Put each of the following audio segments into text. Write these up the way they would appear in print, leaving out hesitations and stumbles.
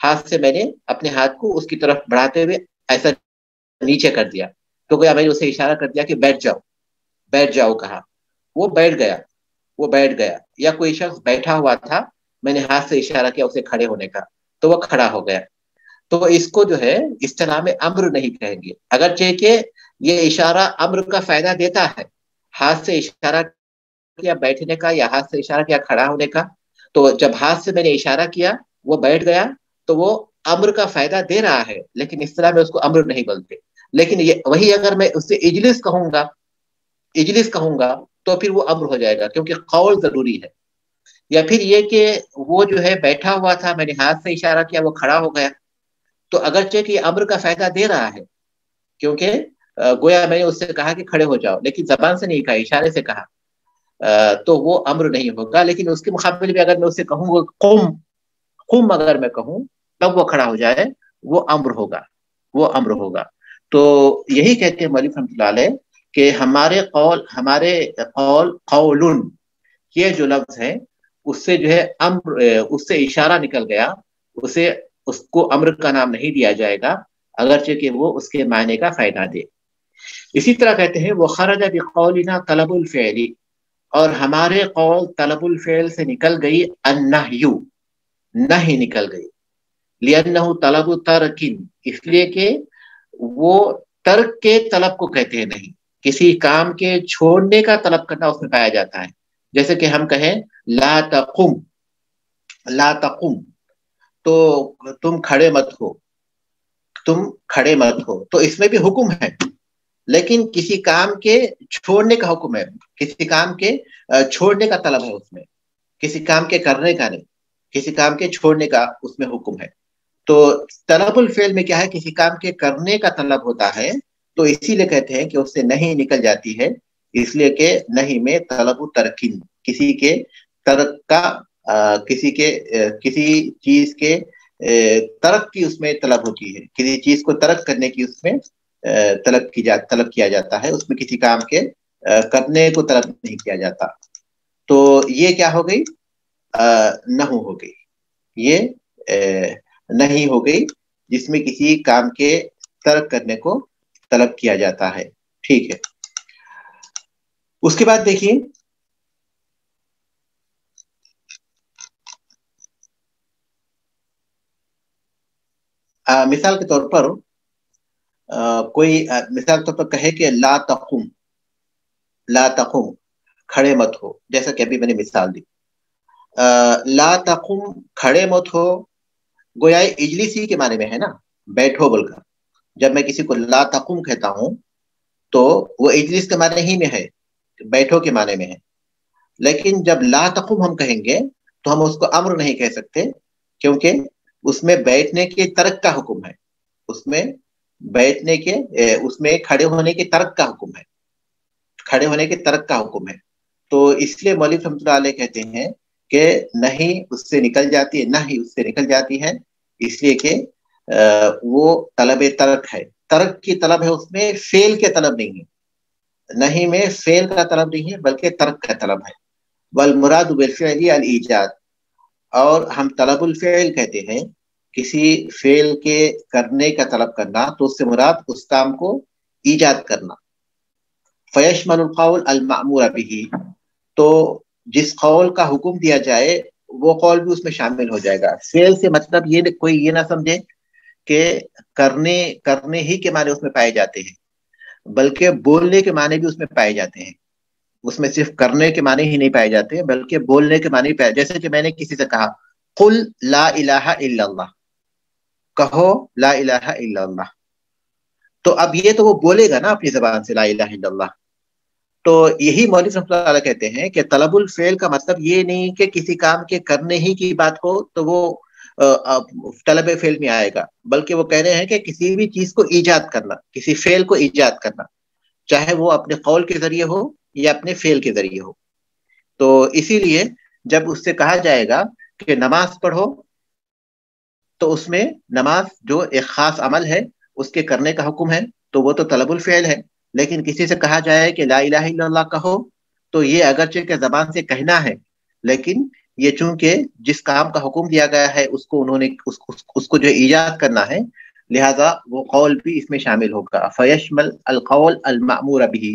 ہاتھ سے میں نے اپنے ہاتھ کو اس کی طرف بڑھاتے ہوئے ایسا نیچے کر دیا، تو گویا میں نے اسے اشارہ کر دیا کہ بیٹھ جاؤ، بیٹھ جاؤ کہا، وہ بیٹھ گیا، وہ بیٹھ گیا۔ یا کوئی شخص بیٹھا ہوا تھا، میں نے ہاتھ سے اشارہ کیا اسے کھڑے ہونے کا، تو وہ کھڑا ہو گیا۔ تو اس کو جو ہے اصطلاح میں امر نہیں کہیں گے، اگرچہ کہ یہ اشارہ امر کا فائدہ دیتا ہے۔ ہاتھ سے اشارہ کیا بیٹھنے کا یا ہاتھ سے اشارہ کیا کھڑا ہونے کا، تو جب ہاتھ سے میں نے اشارہ کیا وہ بیٹھ گیا تو وہ امر کا فائدہ دے رہا ہے، لیکن اصطلاح میں اس کو امر نہیں بولتے۔ لیکن یہ وہی اگر میں اس سے اجلس کہوں گا، اجلس کہوں گا تو پھر وہ امر ہو جائے گا، کیونکہ قول ضروری ہے۔ یا پھر یہ کہ وہ جو ہے بیٹھا ہوا تھا، میں نے ہاتھ سے اشارہ کیا وہ کھڑا ہو گیا، تو اگرچہ کہ یہ امر کا فائدہ دے رہا ہے، کیونکہ گویا میں نے اس سے کہا کہ کھڑے ہو جاؤ، لیکن زبان سے نہیں کہا، اشارے سے کہا، تو وہ امر نہیں ہوگا۔ لیکن اس کے مقابلے میں اگر میں اسے کہوں گا قم، قم اگر میں کہوں تب وہ کھڑا ہو جائے، وہ امر ہوگا، وہ امر ہوگا۔ تو یہی کہتے ہیں مولوی رحمۃ اللہ علیہ کہ ہمارے قول قولن، یہ جو لفظ ہے اس سے جو ہے امر، اس سے اشارہ نکل گیا، اسے اس کو امر کا نام نہیں دیا جائے گا، اگرچہ کہ وہ اس کے معنی کا فائدہ دے۔ اسی طرح کہتے ہیں وہ خرج بقولنا طلب الفعل، اور ہمارے قول طلب الفعل سے نکل گئی النہی، نہیں نکل گئی، لأنہ طلب ترک، اس لیے کہ وہ ترک کے طلب کو کہتے ہیں، نہیں کسی کام کے چھوڑنے کا طلب کرنا اس میں پایا جاتا ہے۔ جیسے کہ ہم کہیں لا تقم، لا تقم، تو تم کھڑے مت ہو، تم کھڑے مت ہو، تو اس میں بھی حکم ہے، لیکن کسی کام کے چھوڑنے کا حکم ہے، کسی کام کے چھوڑنے کا طلب ہے اس میں، کسی کام کے کرنے کا نہیں، کسی کام کے چھوڑنے کا اس میں حکم ہے۔ تو طلب الفعل میں کیا ہے، کسی کام کے کرنے کا طلب ہوتا ہے، تو اسی لیے کہتے ہیں کہ اس سے نہیں نکل جاتی ہے، اس لیے کہ نہیں میں طلب ترکین، کسی کے ترک کا، کسی چیز کے ترک کی اس میں طلب ہوتی ہے، کسی چیز کو ترک کرنے کی اس میں طلب کیا جاتا ہے، اس میں کسی کام کے کرنے کو طلب نہیں کیا جاتا۔ تو یہ کیا ہو گئی، نحو ہو گئی، یہ نہیں ہو گئی، جس میں کسی کام کے ترک کرنے کو طلب کیا جاتا ہے۔ ٹھیک ہے، اس کے بعد دیکھیے مثال کے طور پر کوئی مثال کے طور پر کہے کہ لا تقم، لا تقم، کھڑے مت ہو، جیسا کہ ابھی میں نے مثال دی، لا تقم، کھڑے مت ہو، گویا اجلسی کے معنی میں ہے نا، بیٹھو بول کر۔ جب میں کسی کو لا تقم کہتا ہوں تو وہ اجلس کے معنی ہی میں ہے، بیٹھو کے معنی میں ہے، لیکن جب لا تقم ہم کہیں گے تو ہم اس کو امر نہیں کہہ سکتے، کیونکہ اس میں بیٹھنے کے ترک کا حکم ہے، اس میں بیٹھنے کے اس میں کھڑے ہونے کے ترک کا حکم ہے، کھڑے ہونے کے ترک کا حکم ہے۔ تو اس لیے مولوی رحمۃ اللہ علیہ کہتے ہیں کہ نہیں اس سے نکل جاتی ہے، نہ ہی اس سے نکل جاتی ہے، اس لیے کہ وہ طلب ترک ہے، ترک کی طلب ہے، اس میں فعل کے طلب نہیں ہے، نہیں میں فعل کا طلب نہیں ہے بلکہ ترک کا طلب ہے۔ والمراد بالفعل الایجاد، اور ہم طلب الفعل کہتے ہیں کسی فعل کے کرنے کا طلب کرنا، تو اس سے مراد اس کام کو ایجاد کرنا۔ فیشمل القول المأمور به، تو جس قول کا حکم دیا جائے وہ قول بھی اس میں شامل ہو جائے گا۔ فعل سے مطلب یہ کوئی یہ نہ سمجھے کہ کرنے ہی کے معنی اس میں پائے جاتے ہیں، بلکہ بولنے کے معنی بھی اس میں پائے جاتے ہیں، اس میں صرف کرنے کے معنی ہی نہیں پائے جاتے ہیں بلکہ بولنے کے معنی پائے، جیسے کہ میں نے کسی سے کہا قل لا الہ الا اللہ، کہو لا الہ الا اللہ، تو اب یہ تو وہ بولے گا نا اپنی زبان سے لا الہ الا اللہ۔ تو یہی مولوی صلی اللہ علیہ کہتے ہیں کہ طلب الفعل کا مطلب یہ نہیں کہ کسی کام کے کرنے ہی کی بات کو تو وہ طلب فعل میں آئے گا، بلکہ وہ کہہ رہے ہیں کہ کسی بھی چیز کو ایجاد کرنا، کسی فعل کو ایجاد کرنا، چاہے وہ اپنے قول کے ذریعے ہو یا اپنے فعل کے ذریعے ہو۔ تو اسی لیے جب اس سے کہا جائے گا کہ نماز پڑھو، تو اس میں نماز جو ایک خاص عمل ہے اس کے کرنے کا حکم ہے، تو وہ تو طلب الفعل ہے۔ لیکن کسی سے کہا جائے کہ لا الہ الا اللہ کہو، تو یہ اگرچہ کہ زبان سے کہنا ہے، لیکن یہ چونکہ جس کام کا حکم دیا گیا ہے اس کو انہوں نے اس کو جو ایجاد کرنا ہے، لہذا وہ قول بھی اس میں شامل ہوگا. فیشمل القول المأمور به،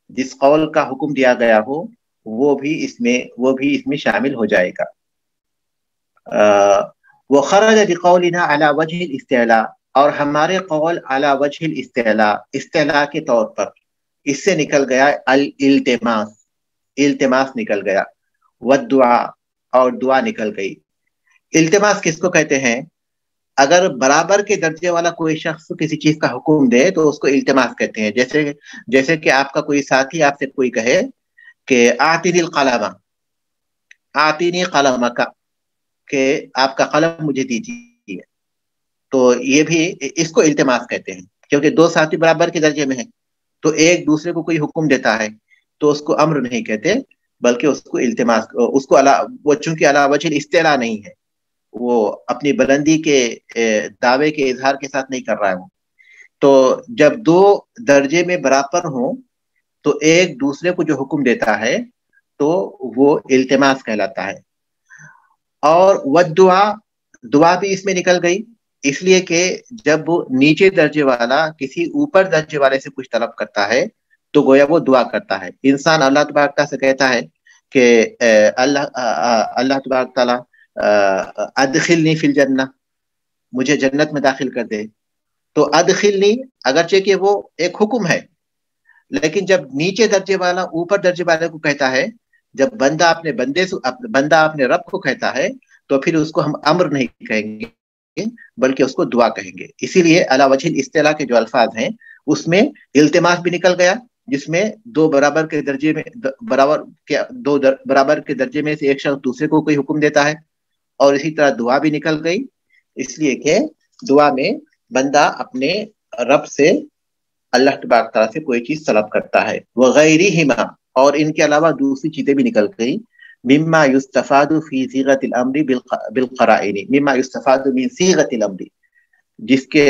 جس قول کا حکم دیا گیا ہو وہ بھی اس میں شامل ہو جائے گا. وخرج بقولنا على وجه الاستعلاء، اور ہمارے قول على وجه الاستعلاء، استعلاء کے طور پر، اس سے نکل گیا الالتماس، التماس نکل گیا، والدعاء، اور دعا نکل گئی. التماس کس کو کہتے ہیں؟ اگر برابر کے درجے والا کوئی شخص کسی چیز کا حکم دے تو اس کو التماس کہتے ہیں. جیسے کہ آپ کا کوئی ساتھی آپ سے کوئی کہے کہ آتنی القلم، آتنی قلمک، کہ آپ کا قلم مجھے دیجیے، تو یہ بھی اس کو التماس کہتے ہیں، کیونکہ دو ساتھی برابر کے درجے میں ہیں تو ایک دوسرے کو کوئی حکم دیتا ہے تو اس کو امر نہیں کہتے بلکہ اس کو التماس، اس کو وہ چونکہ علی وجہ الاستعلاء نہیں ہے، وہ اپنی بلندی کے دعوے کے اظہار کے ساتھ نہیں کر رہا ہے وہ. تو جب دو درجے میں برابر ہوں تو ایک دوسرے کو جو حکم دیتا ہے تو وہ التماس کہلاتا ہے. اور والدعا، دعا بھی اس میں نکل گئی، اس لیے کہ جب نیچے درجے والا کسی اوپر درجے والے سے کچھ طلب کرتا ہے تو گویا وہ دعا کرتا ہے. انسان اللہ تبارک سے کہتا ہے کہ اللہ تبارک تعالیٰ ادخلنی فی الجنہ، مجھے جنت میں داخل کر دے. تو ادخلنی اگرچہ کہ وہ ایک حکم ہے، لیکن جب نیچے درجے والا اوپر درجے والے کو کہتا ہے، جب بندہ اپنے رب کو کہتا ہے تو پھر اس کو ہم امر نہیں کہیں گے بلکہ اس کو دعا کہیں گے. اسی لیے علی وجہ الاستعلاء کے جو الفاظ ہیں اس میں التماس بھی نکل گیا، جس میں دو برابر کے درجے میں سے ایک شخص دوسرے کو کوئی حکم دیتا ہے، اور اسی طرح دعا بھی نکل گئی، اس لیے کہ دعا میں بندہ اپنے رب سے، اللہ تبارک تعالیٰ سے کوئی چیز طلب کرتا ہے. وغیرہما، اور ان کے علاوہ دوسری چیزیں بھی نکل گئی. مما یستفاد فی صیغۃ الامر بالقرائن، مما یستفاد من صیغۃ الامر، جس کے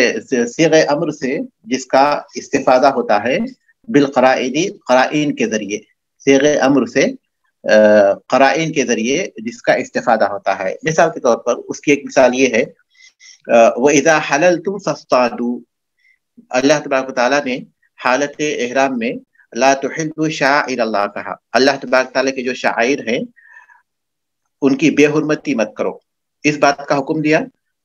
صیغہ امر سے جس کا استفادہ ہوتا ہے، بالقرائن، قرائن کے ذریعے، صیغہ امر سے قرائن کے ذریعے جس کا استفادہ ہوتا ہے. مثال کے طور پر اس کی ایک مثال یہ ہے، وَإِذَا حَلَلْتُمْ فَاصْطَادُوا، اللہ تبارک و تعالیٰ نے حالت احرام میں لا تحلوا شعائر اللہ کہا. اللہ تبارک تعالیٰ کے جو شعائر ہیں ان کی بے حرمتی مت کرو، اس بات کا حکم دیا،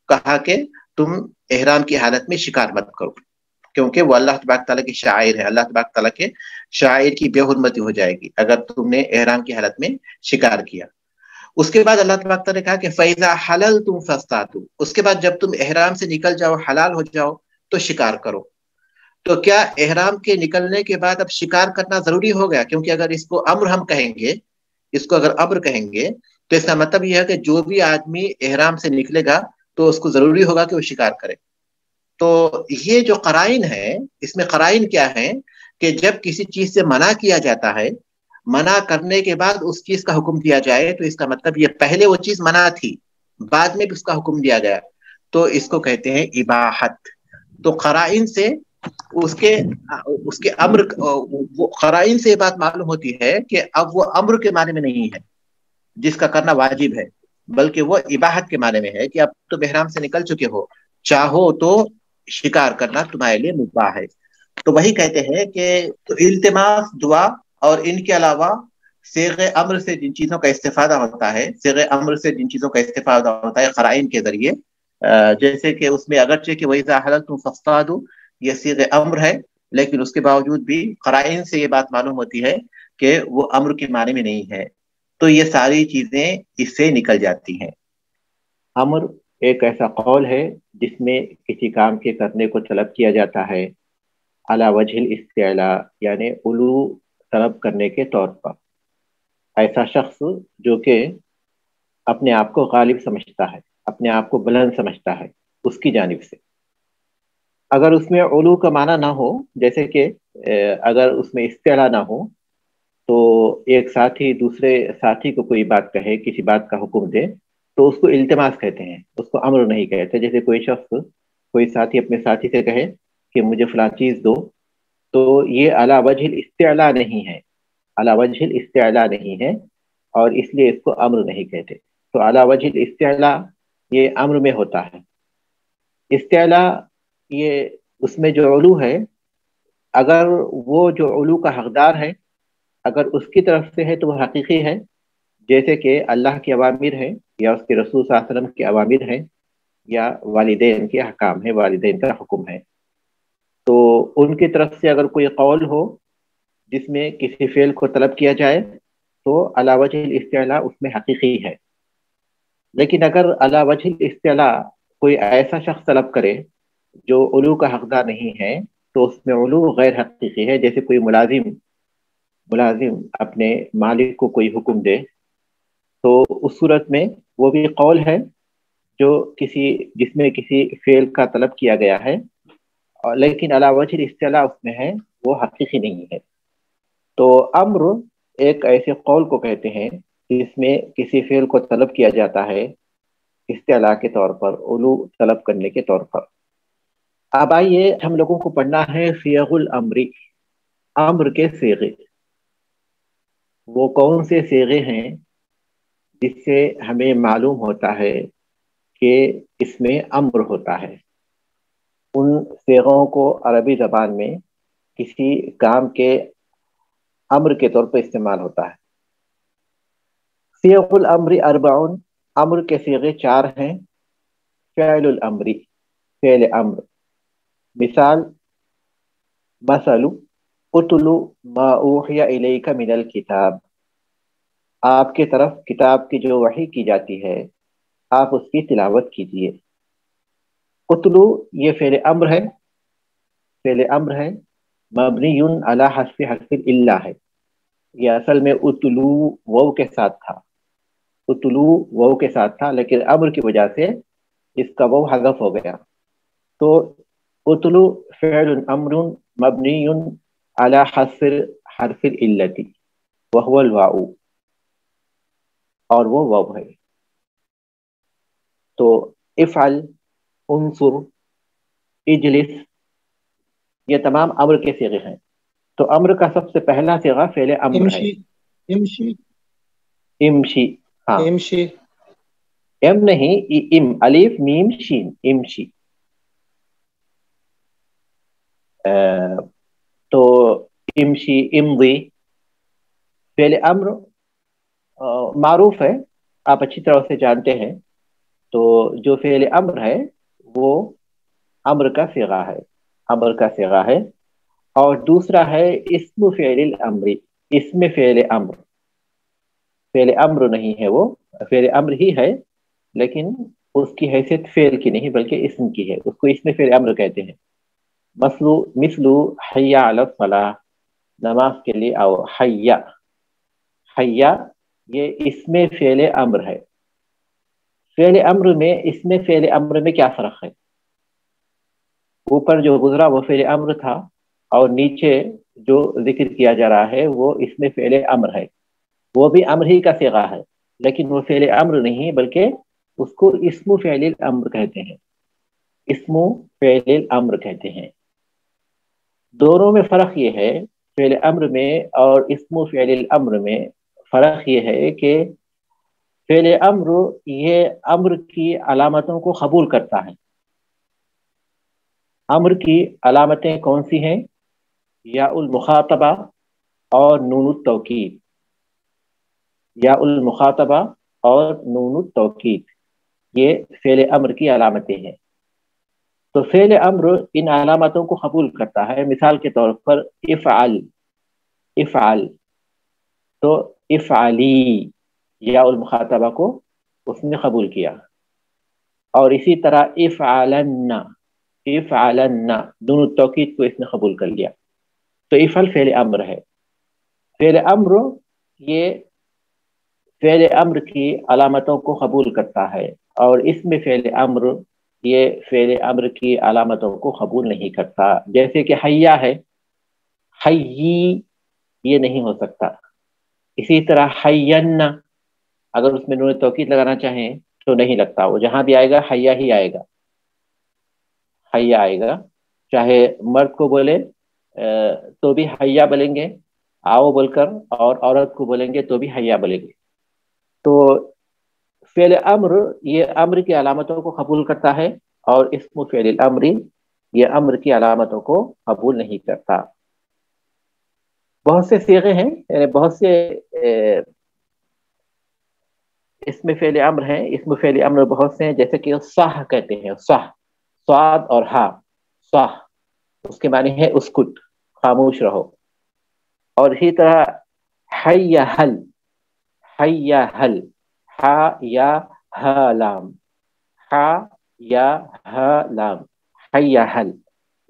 کہا کہ تم احرام کی حالت میں شکار مت کرو، کیونکہ وہ اللہ تبارک تعالیٰ کے شعائر ہے. اللہ تبارک تعالیٰ کے شعائر کی بے حرمتی ہو جائے گی اگر تم نے احرام کی حالت میں شکار کیا. اس کے بعد اللہ تبارک تعالیٰ نے کہا کہ فَإِذَا حَلَلْتُمْ فَاصْطَادُوا، اس کے بعد جب تم احرام سے نکل جاؤ، حلال ہو جاؤ تو شکار کرو. تو کیا احرام کے نکلنے کے بعد اب شکار کرنا ضروری ہو گیا؟ کیونکہ اگر اس کو امر ہم کہیں گے، اس کو اگر امر کہیں گے تو اس کا مطلب یہ ہے کہ جو بھی آدمی احرام سے نکلے گا تو اس کو ضروری ہوگا کہ وہ شکار کرے. تو یہ جو قرائن ہے، اس میں قرائن کیا ہے کہ جب کسی چیز سے منع کیا جاتا ہے، منع کرنے کے بعد اس چیز کا حکم دیا جائے تو اس کا مطلب یہ پہلے وہ چیز منع تھی، بعد میں بھی اس کا حکم دیا گیا، تو اس کو کہتے ہیں اباحت. تو قرائن سے اس کے امر، قرائن سے یہ بات معلوم ہوتی ہے کہ اب وہ امر کے معنی میں نہیں ہے جس کا کرنا واجب ہے، بلکہ وہ اباحت کے معنی میں ہے کہ اب تو احرام سے نکل چکے ہو، چاہو تو شکار کرنا تمہارے لیے مباح ہے. تو وہی کہتے ہیں کہ التماس، دعا، اور ان کے علاوہ صیغہ امر سے جن چیزوں کا استفادہ ہوتا ہے، صیغہ امر سے جن چیزوں کا استفادہ ہوتا ہے قرائن کے ذریعے، جیسے کہ اس میں اگرچہ کہ وَإِذَا حَلَلْتُمْ فَاصْطَادُوا یہ صیغہ امر ہے، لیکن اس کے باوجود بھی قرائن سے یہ بات معلوم ہوتی ہے کہ وہ امر کے معنی میں نہیں ہے. تو یہ ساری چیزیں اس سے نکل جاتی ہیں. امر ایک ایسا قول ہے جس میں کسی کام کے کرنے کو طلب کیا جاتا ہے علی وجہ الاستعلاء، یعنی علو طلب کرنے کے طور پر. ایسا شخص جو کہ اپنے آپ کو غالب سمجھتا ہے، اپنے آپ کو بلند سمجھتا ہے، اس کی جانب سے. اگر اس میں علو کا معنی نہ ہو، جیسے کہ اگر اس میں استعلاء نہ ہو، تو ایک ساتھی دوسرے ساتھی کو کوئی بات کہے، کسی بات کا حکم دے، تو اس کو التماس کہتے ہیں، اس کو امر نہیں کہتے. جیسے کوئی شخص، کوئی ساتھی اپنے ساتھی سے کہے کہ مجھے فلاں چیز دو، تو یہ علی وجہ الاستعلاء نہیں ہے، علی وجہ الاستعلاء نہیں ہے، اور اس لیے اس کو امر نہیں کہتے. تو علی وجہ الاستعلاء یہ امر میں ہوتا ہے. استعلاء یہ اس میں جو علو ہے، اگر وہ جو علو کا حقدار ہے اگر اس کی طرف سے ہے تو وہ حقیقی ہے، جیسے کہ اللہ کے اوامر ہیں یا اس کے رسول صلی اللہ علیہ وسلم کے اوامر ہیں یا والدین کے احکام ہے، والدین کا حکم ہے. تو ان کی طرف سے اگر کوئی قول ہو جس میں کسی فعل کو طلب کیا جائے تو علی وجہ الاستعلاء اس میں حقیقی ہے. لیکن اگر علی وجہ الاستعلاء کوئی ایسا شخص طلب کرے جو علو کا حقدار نہیں ہے تو اس میں علو غیر حقیقی ہے. جیسے کوئی ملازم اپنے مالک کو کوئی حکم دے تو اس صورت میں وہ بھی قول ہے جو جس میں کسی فعل کا طلب کیا گیا ہے، لیکن علی وجہ الاستعلاء اس میں ہے، وہ حقیقی نہیں ہے. تو امر ایک ایسے قول کو کہتے ہیں جس میں کسی فعل کو طلب کیا جاتا ہے استعلاء کے طور پر، علو طلب کرنے کے طور پر. اب آئیے ہم لوگوں کو پڑھنا ہے صیغ الامر، امر کے صیغے. وہ کون سے صیغے ہیں جس سے ہمیں معلوم ہوتا ہے کہ اس میں امر ہوتا ہے؟ ان صیغوں کو عربی زبان میں کسی کام کے امر کے طور پر استعمال ہوتا ہے. صیغ الامر اربعون، امر کے صیغے 4 ہیں. فعل الامر، فعل امر. مثال مثل اتلو ما اوحی الیک من الکتاب، آپ کی طرف کتاب کی جو وحی کی جاتی ہے آپ اس کی تلاوت کیجیے. اتلو یہ فعل امر ہے، فعل امر ہے مبنی علی حذف حرف الا ہے. یہ اصل میں اتلو واو کے ساتھ تھا، اتلو واو کے ساتھ تھا لیکن امر کی وجہ سے اس کا واو حذف ہو گیا. تو اتلو فعل امر مبنی علی حذف حرف العلت وهو الواو، اور وہ واو ہے. تو افعل، انصر، اجلس، یہ تمام امر کے صیغے ہیں. تو امر کا سب سے پہلا صیغہ فعل امر ہے. امشی امشی امشی، ہاں، امشی ام نہیں، ام، الف میم شین، امشی. تو امشی، امضی، فعل امر معروف ہے، آپ اچھی طرح سے جانتے ہیں. تو جو فعل امر ہے وہ امر کا صیغہ ہے، امر کا صیغہ ہے. اور دوسرا ہے اسم فعل الامر، اسم فعل امر. فعل امر نہیں ہے، وہ فعل امر ہی ہے لیکن اس کی حیثیت فعل کی نہیں بلکہ اسم کی ہے، اس کو اسم فعل امر کہتے ہیں. مثلو حی علی الصلاۃ، نماز کے لیے آؤ. حیا، حیا یہ اسم فعل امر ہے. فعل امر میں اسم فعل امر میں کیا فرق ہے؟ اوپر جو گزرا وہ فعل امر تھا اور نیچے جو ذکر کیا جا رہا ہے وہ اسم فعل امر ہے. وہ بھی امر ہی کا صیغہ ہے لیکن وہ فعل امر نہیں بلکہ اس کو اسم فعل الامر کہتے ہیں، اسم فعل الامر کہتے ہیں. دونوں میں فرق یہ ہے، فعل امر میں اور اسم فعل الامر میں فرق یہ ہے کہ فعل امر یہ امر کی علامتوں کو قبول کرتا ہے. امر کی علامتیں کون سی ہیں؟ یا المخاطبہ اور نون التوکید، یا المخاطبہ اور نون التوکید، یہ فعل امر کی علامتیں ہیں. تو فعل امر ان علامتوں کو قبول کرتا ہے. مثال کے طور پر افعل، افعل، تو افعلی یا المخاطبہ کو اس نے قبول کیا. اور اسی طرح افعلن، افعلن، نون التوکید کو اس نے قبول کر لیا. تو افعل فعل امر ہے. فعل امر یہ فعل امر کی علامتوں کو قبول کرتا ہے اور اس میں فعل امر یہ فعل امر کی علامتوں کو قبول نہیں کرتا. جیسے کہ حیا ہے، حیی یہ نہیں ہو سکتا. اسی طرح حین، اگر اس میں نون توکید لگانا چاہیں تو نہیں لگتا، وہ جہاں بھی آئے گا حیا ہی آئے گا، حیا آئے گا. چاہے مرد کو بولے تو بھی حیا بولیں گے آؤ بول کر، اور عورت کو بولیں گے تو بھی حیا بولیں گے. تو فعل امر یہ امر کی علامتوں کو قبول کرتا ہے، اور اسم فعل الامر یہ امر کی علامتوں کو قبول نہیں کرتا۔ بہت سے صیغے ہیں، یعنی بہت سے اسم فعل امر ہیں، اسم فعل امر بہت سے ہیں، جیسے کہ صح کہتے ہیں، صح، صاد اور ہا، صح، اس کے معنی ہے اسکت، خاموش رہو۔ اور اسی طرح حی حل، حی حل، ہا یا ہا لام، ہا یا ہا لام، حی حل،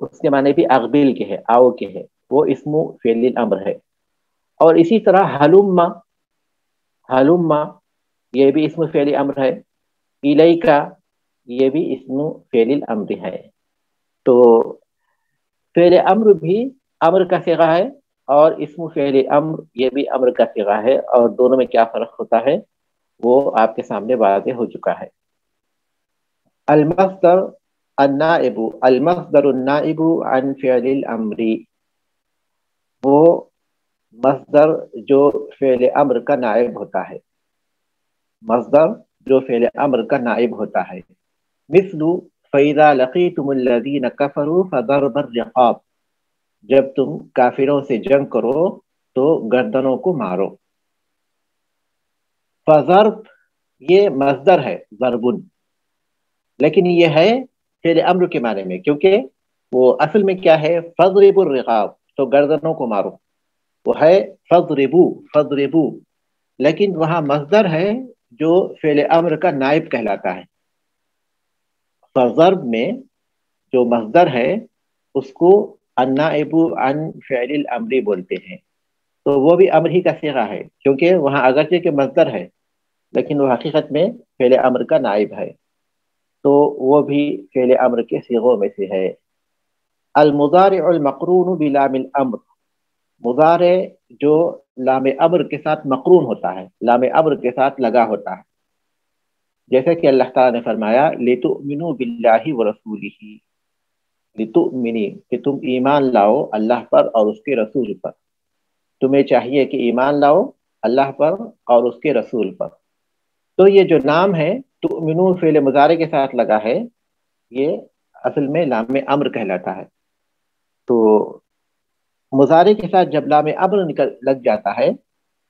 اس کے معنی بھی اقبل کے ہے، آؤ کے ہے، وہ اسم فعل الامر ہے۔ اور اسی طرح حلما، حلما یہ بھی اسم فعل امر ہے، الیکا یہ بھی اسم فعل الامر ہے۔ تو فعل امر بھی امر کا صیغہ ہے، اور اسم فعل امر یہ بھی امر کا صیغہ ہے، اور دونوں میں کیا فرق ہوتا ہے وہ آپ کے سامنے واضح ہو چکا ہے۔ المصدر النائب، المصدر النائب عن فعل الامر، وہ مصدر جو فعل امر کا نائب ہوتا ہے، مصدر جو فعل امر کا نائب ہوتا ہے۔ مثل فَإِذَا لَقِيتُمُ الَّذِينَ كَفَرُوا فَضَرْبَ الرِّقَابِ، جب تم کافروں سے جنگ کرو تو گردنوں کو مارو۔ فضرب یہ مصدر ہے، ضربن، لیکن یہ ہے فعل امر کے معنی میں، کیونکہ وہ اصل میں کیا ہے، فضرب الرقاب، تو گردنوں کو مارو، وہ ہے فضربو، فضربو، لیکن وہاں مصدر ہے جو فعل امر کا نائب کہلاتا ہے۔ فضرب میں جو مصدر ہے اس کو النائب عن فعل الامر بولتے ہیں، تو وہ بھی امر ہی کا صیغہ ہے، کیونکہ وہاں اگرچہ کہ مصدر ہے لیکن وہ حقیقت میں فعل امر کا نائب ہے، تو وہ بھی فعل امر کے صیغوں میں سے ہے۔ المضارع المقرون بلام الامر، مضارع جو لام امر کے ساتھ مقرون ہوتا ہے، لام امر کے ساتھ لگا ہوتا ہے، جیسے کہ اللہ تعالیٰ نے فرمایا لِتُؤْمِنُوا بِاللَّهِ وَرَسُولِهِ، لِتُؤْمِنِي کہ تم ایمان لاؤ اللہ پر اور اس کے رسول پر، تمہیں چاہیے کہ ایمان لاؤ اللہ پر اور اس کے رسول پر۔ تو یہ جو نام ہے تؤمنو فعل مضارع کے ساتھ لگا ہے، یہ اصل میں لام امر کہلاتا ہے۔ تو مضارع کے ساتھ جب لام امر لگ جاتا ہے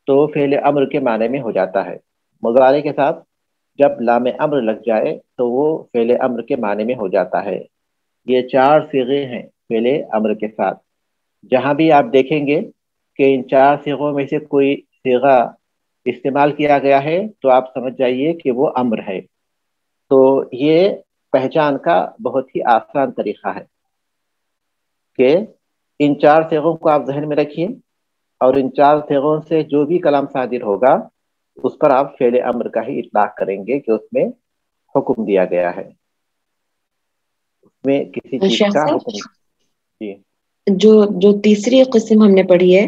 تو فعل امر کے معنی میں ہو جاتا ہے، مضارع کے ساتھ جب لام امر لگ جائے تو وہ فعل امر کے معنی میں ہو جاتا ہے۔ یہ 4 صیغے ہیں فعل امر کے ساتھ، جہاں بھی آپ دیکھیں گے کہ ان 4 صیغوں میں سے کوئی صیغہ استعمال کیا گیا ہے تو آپ سمجھ جائیے کہ وہ امر ہے۔ تو یہ پہچان کا بہت ہی آسان طریقہ ہے کہ ان 4 صیغوں کو آپ ذہن میں رکھیے، اور ان 4 صیغوں سے جو بھی کلام صادر ہوگا اس پر آپ فعل امر کا ہی اطلاق کریں گے کہ اس میں حکم دیا گیا ہے، اس میں کسی چیز شیخ کا صاحب، حکم۔ جی، جو تیسری قسم ہم نے پڑھی ہے،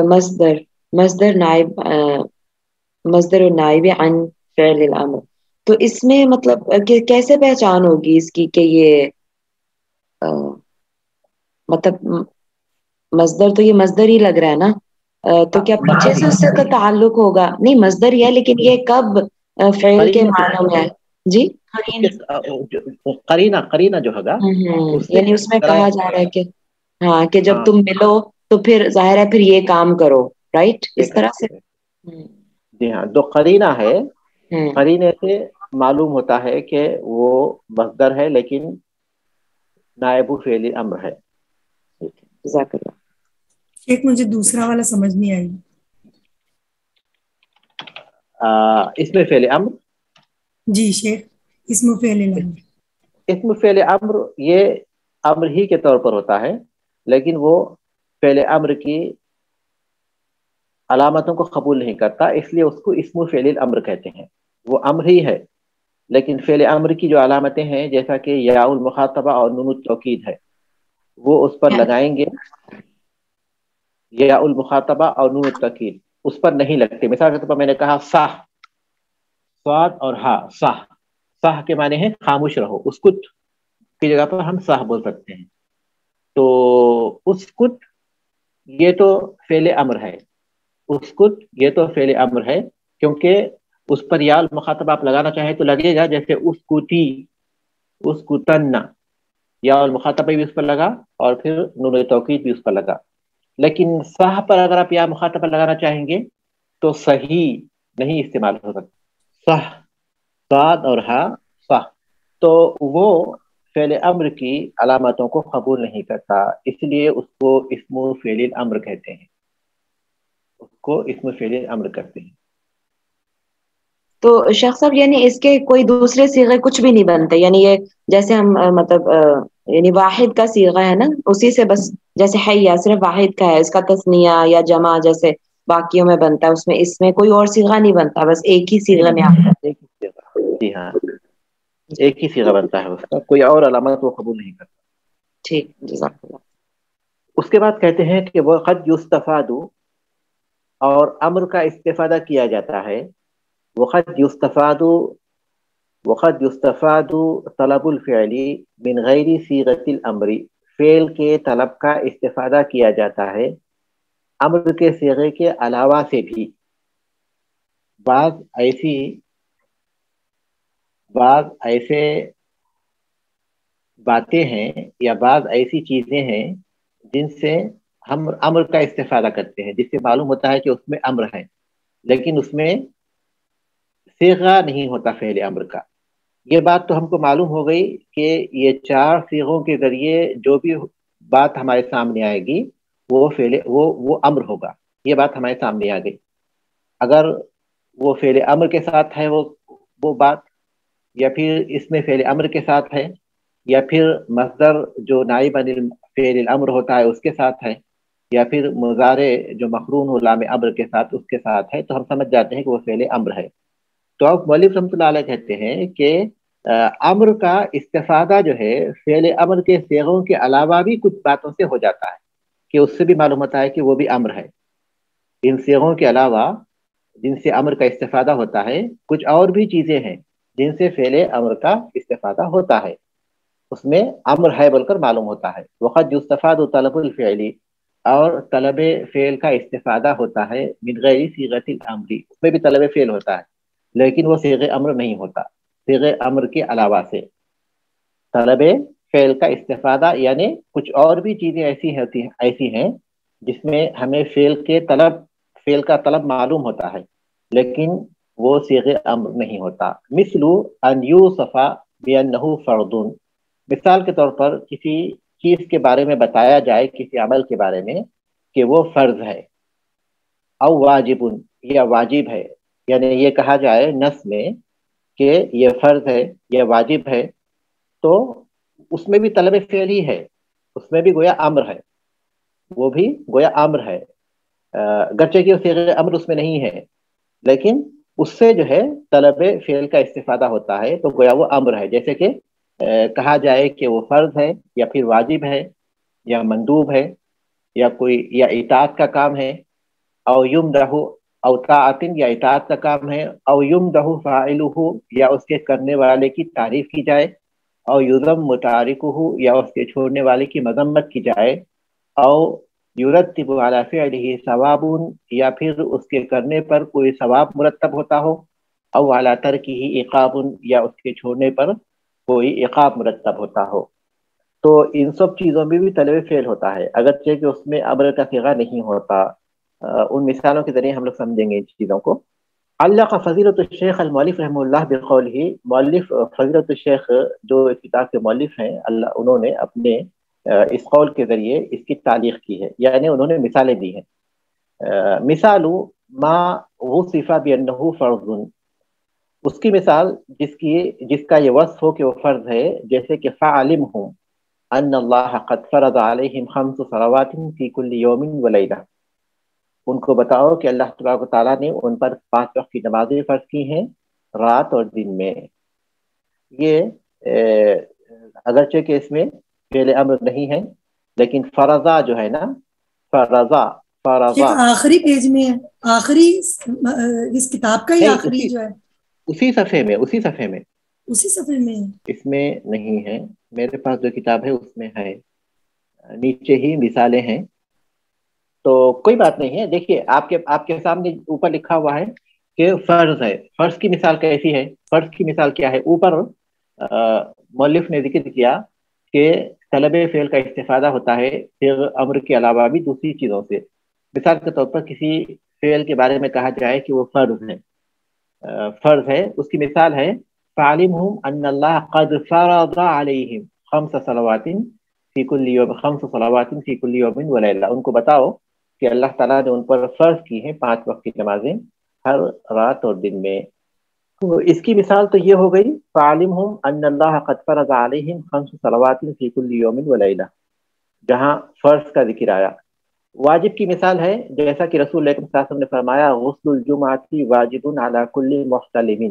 مصدر، مصدر نائب، مصدر النائب عن فعل الامر، تو اس میں مطلب کہ کیسے پہچان ہوگی اس کی کہ یہ مطلب مصدر، تو یہ مصدر ہی لگ رہا ہے نا، تو کیا پیچھے سے اس سے کا تعلق ہوگا؟ نہیں مصدر ہی ہے لیکن یہ کب فعل کے معنوں میں ہے؟ جی، قرینہ، قرینہ جو ہوگا اس سے یعنی اس میں ذرا، کہا جا رہا ہے کہ ہاں کہ جب ہاں تم ملو تو پھر ظاہر ہے پھر یہ کام کرو، رائٹ، اس طرح سے۔ جی ہاں، جو قرینہ ہے، ہوں، قرینے سے معلوم ہوتا ہے کہ وہ مصدر ہے لیکن نائب فعل امر ہے۔ جزاک اللہ۔ ایک مجھے دوسرا والا سمجھ نہیں آئی۔ اس میں فعل امر، جی شیخ، اسم فعل الامر، اسم فعل امر یہ امر ہی کے طور پر ہوتا ہے، لیکن وہ فعل امر کی علامتوں کو قبول نہیں کرتا، اس لیے اس کو اسم فعل الامر کہتے ہیں۔ وہ امر ہی ہے لیکن فعل امر کی جو علامتیں ہیں جیسا کہ یا المخاطبہ اور نون التوکید ہے وہ اس پر لگائیں گے، یا المخاطبہ اور نون التوکید اس پر نہیں لگتے۔ مثال کے طور پر میں نے کہا صاح، صاد اور ہا، صاح، صاح کے معنی ہے خاموش رہو، اسکت کی جگہ پر ہم صاح بول سکتے ہیں۔ تو اسکت یہ تو فعل امر ہے، اسکت یہ تو فعل امر ہے، کیونکہ اس پر یا المخاطب آپ لگانا چاہیں تو لگے گا، جیسے اسکوتی، اسکوتن، یا المخاطبہ بھی اس پر لگا اور پھر نون توکید بھی اس پر لگا. لیکن صح پر اگر آپ یا مخاطبہ لگانا چاہیں گے تو صحیح نہیں استعمال ہو سکتا. صح، صاد اور ہا، صح، تو وہ فعل امر کی علامتوں کو قبول نہیں کرتا، اس لیے اس کو اسم فعل الامر کہتے ہیں، اس کو اسم فعل الامر کرتے ہیں. تو شیخ صاحب یعنی اس کے کوئی دوسرے صیغے کچھ بھی نہیں بنتے، یعنی یہ جیسے ہم مطلب یعنی واحد کا صیغہ ہے نا، اسی سے بس، جیسے حیا صرف واحد کا ہے، اس کا تثنیہ یا جمع جیسے باقیوں میں بنتا ہے، اس میں کوئی اور صیغہ نہیں بنتا، بس ایک ہی صیغے میں آتا ہے. ایک ہی صیغہ، جی ہاں، ایک ہی صیغہ بنتا ہے، اس کا کوئی اور علامت وہ قبول نہیں کرتا. ٹھیک، جزاک اللہ. اس کے بعد کہتے ہیں کہ وہ قد یستفاد، اور امر کا استفادہ کیا جاتا ہے. وقد یستفاد طلب الفعل من غیر صیغۃ الامر، فعل کے طلب کا استفادہ کیا جاتا ہے امر کے صیغے کے علاوہ سے بھی. بعض ایسے باتیں ہیں یا بعض ایسی چیزیں ہیں جن سے ہم امر کا استفادہ کرتے ہیں، جس سے معلوم ہوتا ہے کہ اس میں امر ہے، لیکن اس میں صیغہ نہیں ہوتا فعل امر کا. یہ بات تو ہم کو معلوم ہو گئی کہ یہ 4 صیغوں کے ذریعے جو بھی بات ہمارے سامنے آئے گی وہ امر ہوگا. یہ بات ہمارے سامنے آ گئی. اگر وہ فعل امر کے ساتھ ہے وہ بات، یا پھر اس میں فعل امر کے ساتھ ہے، یا پھر مصدر جو نائب عن فعل الامر ہوتا ہے اس کے ساتھ ہے، یا پھر مضارع جو مقرون ہو لام امر کے ساتھ اس کے ساتھ ہے، تو ہم سمجھ جاتے ہیں کہ وہ فعل امر ہے. تو اب مولوی رحمۃ اللہ علیہ کہتے ہیں کہ امر کا استفادہ جو ہے فعل امر کے صیغوں کے علاوہ بھی کچھ باتوں سے ہو جاتا ہے، کہ اس سے بھی معلوم ہوتا ہے کہ وہ بھی امر ہے. ان صیغوں کے علاوہ جن سے امر کا استفادہ ہوتا ہے، کچھ اور بھی چیزیں ہیں جن سے فعل امر کا استفادہ ہوتا ہے، اس میں امر ہے بول کر معلوم ہوتا ہے. وقد یستفاد طلب الفعل، اور طلب فعل کا استفادہ ہوتا ہے من غیر صیغۃ الامر، اس میں بھی طلب فعل ہوتا ہے لیکن وہ صیغ امر نہیں ہوتا، صیغ امر کے علاوہ سے طلب فعل کا استفادہ، یعنی کچھ اور بھی چیزیں ایسی ہیں جس میں ہمیں فعل کا طلب معلوم ہوتا ہے لیکن وہ صیغ امر نہیں ہوتا. مثل ان یوصف بانہ فرض، مثال کے طور پر کسی چیز کے بارے میں بتایا جائے، کسی عمل کے بارے میں کہ وہ فرض ہے، او واجب، یا واجب ہے، یعنی یہ کہا جائے نص میں کہ یہ فرض ہے، یہ واجب ہے، تو اس میں بھی طلب فعل ہی ہے، اس میں بھی گویا امر ہے، وہ بھی گویا امر ہے، گرچہ کہ صیغ امر اس میں نہیں ہے، لیکن اس سے جو ہے طلب فعل کا استفادہ ہوتا ہے، تو گویا وہ امر ہے. جیسے کہ کہا جائے کہ وہ فرض ہے، یا پھر واجب ہے، یا مندوب ہے، یا اطاعت کا کام ہے، او یمدح او طاعت، یا اطاعت کا کام ہے، او یمدح فاعلہ، یا اس کے کرنے والے کی تعریف کی جائے، او یذم متارکہ، یا اس کے چھوڑنے والے کی مذمت کی جائے، او یرتب علی فعلہ ثواب، یا پھر اس کے کرنے پر کوئی ثواب مرتب ہوتا ہو، او علی ترکہ عقاب، یا اس کے چھوڑنے پر کوئی عقاب مرتب ہوتا ہو. تو ان سب چیزوں میں بھی طلب فعل ہوتا ہے، اگرچہ کہ اس میں امر کا صیغہ نہیں ہوتا. ان مثالوں کے ذریعے ہم لوگ سمجھیں گے ان چیزوں کو. علق فضیلۃ الشیخ المؤلف رحمہ اللہ بقولہ، مؤلف فضیلۃ الشیخ جو اس کتاب کے مؤلف ہیں، انہوں نے اپنے اس قول کے ذریعے اس کی تعلیق کی ہے، یعنی انہوں نے مثالیں دی ہیں. مثال ما وصف بانہ فرض، اس کی مثال جس کا یہ وصف ہو کہ وہ فرض ہے، جیسے کہ فعلمہم ان اللہ قد فرض علیہم 5 صلوات فی کل یوم ولیلہ، ان کو بتاؤ کہ اللہ تبارک و تعالیٰ نے ان پر 5 وقت کی نمازیں فرض کی ہیں رات اور دن میں. یہ اگرچہ کہ اس میں فعل امر نہیں ہے، لیکن فرضا جو ہے نا، فرضا آخری پیج میں ہے، آخری اس کتاب کا ہی آخری جو ہے، اسی صفحے میں ہے، اس میں نہیں ہے. میرے پاس جو کتاب ہے اس میں ہے، نیچے ہی مثالیں ہیں. تو کوئی بات نہیں ہے، دیکھیے آپ کے سامنے اوپر لکھا ہوا ہے کہ فرض ہے. فرض کی مثال کیسی ہے؟ فرض کی مثال کیا ہے؟ اوپر مؤلف نے ذکر کیا کہ طلب فعل کا استفادہ ہوتا ہے صیغ امر کے علاوہ بھی دوسری چیزوں سے. مثال کے طور پر کسی فعل کے بارے میں کہا جائے کہ وہ فرض ہے، فرض ہے، اس کی مثال ہے فَعَلِمْهُمْ أَنَّ اللَّهَ قَدْ فَرَضَ عَلَيْهِمْ خَمْسَ صَلَوَاتٍ فِي كُلِّ يَوْمٍ خَمْسَ صَلَوَاتٍ فِي كُلِّ يَوْمٍ وَلَيْلَةٍ. ان کو بتاؤ کہ اللہ تعالیٰ نے ان پر فرض کی ہیں 5 وقت کی نمازیں ہر رات اور دن میں. تو اس کی مثال تو یہ ہو گئی فَعَلِمْهُمْ أَنَّ اللَّهَ قَدْ فَرَضَ عَلَيْهِمْ خَمْسَ صَلَوَاتٍ فِي كُلِّ يَوْمٍ وَلَيْلَةٍ، جہاں فرض کا ذکر آیا. واجب کی مثال ہے جیسا کہ رسول اللہ صلی اللہ علیہ وسلم نے فرمایا غسل الجمعۃ واجب علی کل محتلم.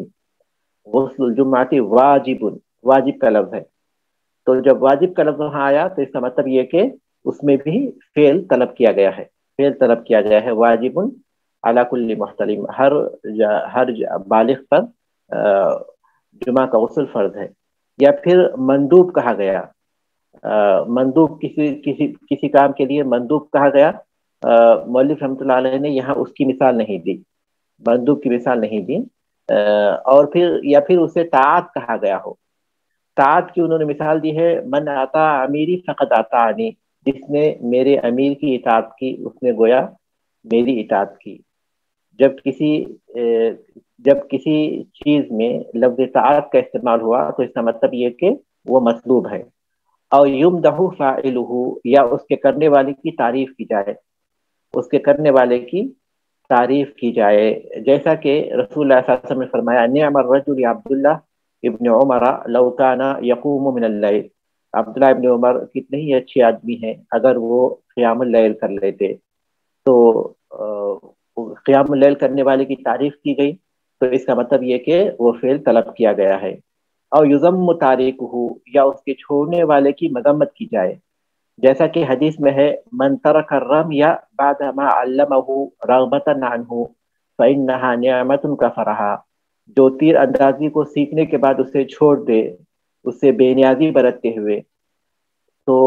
غسل الجمعۃ واجب، واجب کا لفظ ہے. تو جب واجب کا لفظ وہاں آیا تو اس کا مطلب یہ کہ اس میں بھی فعل طلب کیا گیا ہے، فعل طلب کیا گیا ہے واجب علی کل محتلم، ہر بالغ پر جمعہ کا غسل فرض ہے. یا پھر مندوب کہا گیا، مندوب کسی کام کے لیے مندوب کہا گیا. مؤلف رحمۃ اللہ علیہ نے یہاں اس کی مثال نہیں دی، مندوب کی مثال نہیں دی. اور پھر یا پھر اسے طاعت کہا گیا ہو. طاعت کی انہوں نے مثال دی ہے من اطاع امیری فقد اطاعنی، جس نے میرے امیر کی اطاعت کی اس نے گویا میری اطاعت کی. جب کسی چیز میں لفظ طاعت کا استعمال ہوا تو اس کا مطلب یہ کہ وہ مطلوب ہے. اور یمدح فاعلہ، یا اس کے کرنے والے کی تعریف کی جائے، اس کے کرنے والے کی تعریف کی جائے. جیسا کہ رسول اللہ صلی اللہ علیہ وسلم نے فرمایا نعم الرجل عبداللہ ابن عمر لو کان یقوم من اللیل، عبداللہ ابن عمر کتنے ہی اچھے آدمی ہیں اگر وہ قیام اللیل کر لیتے. تو قیام اللیل کرنے والے کی تعریف کی گئی تو اس کا مطلب یہ کہ وہ فعل طلب کیا گیا ہے. اور یذم تارکہ، یا اس کے چھوڑنے والے کی مذمت کی جائے، جیسا کہ حدیث میں ہے من ترک الرمی بعد ما علمہ رغبۃ عنہ فإنها نعمۃ کفرھا، جو تیر اندازی کو سیکھنے کے بعد اسے چھوڑ دے اس سے بے نیازی برتتے ہوئے، تو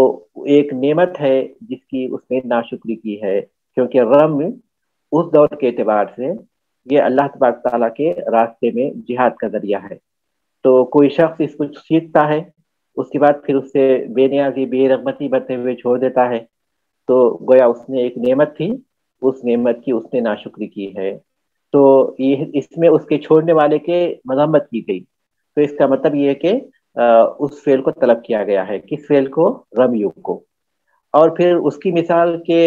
ایک نعمت ہے جس کی اس نے ناشکری کی ہے. کیونکہ رم اس دور کے اعتبار سے یہ اللہ تبارک تعالیٰ کے راستے میں جہاد کا ذریعہ ہے. تو کوئی شخص اس کو سیکھتا ہے اس کے بعد پھر اس سے بے نیازی بے رغبتی برتے ہوئے چھوڑ دیتا ہے، تو گویا اس نے ایک نعمت تھی، اس نعمت کی اس نے ناشکری کی ہے. تو یہ اس میں اس کے چھوڑنے والے کے مذمت کی گئی. تو اس کا مطلب یہ ہے کہ اس فعل کو طلب کیا گیا ہے. کس فعل کو؟ رمیو کو. اور پھر اس کی مثال کہ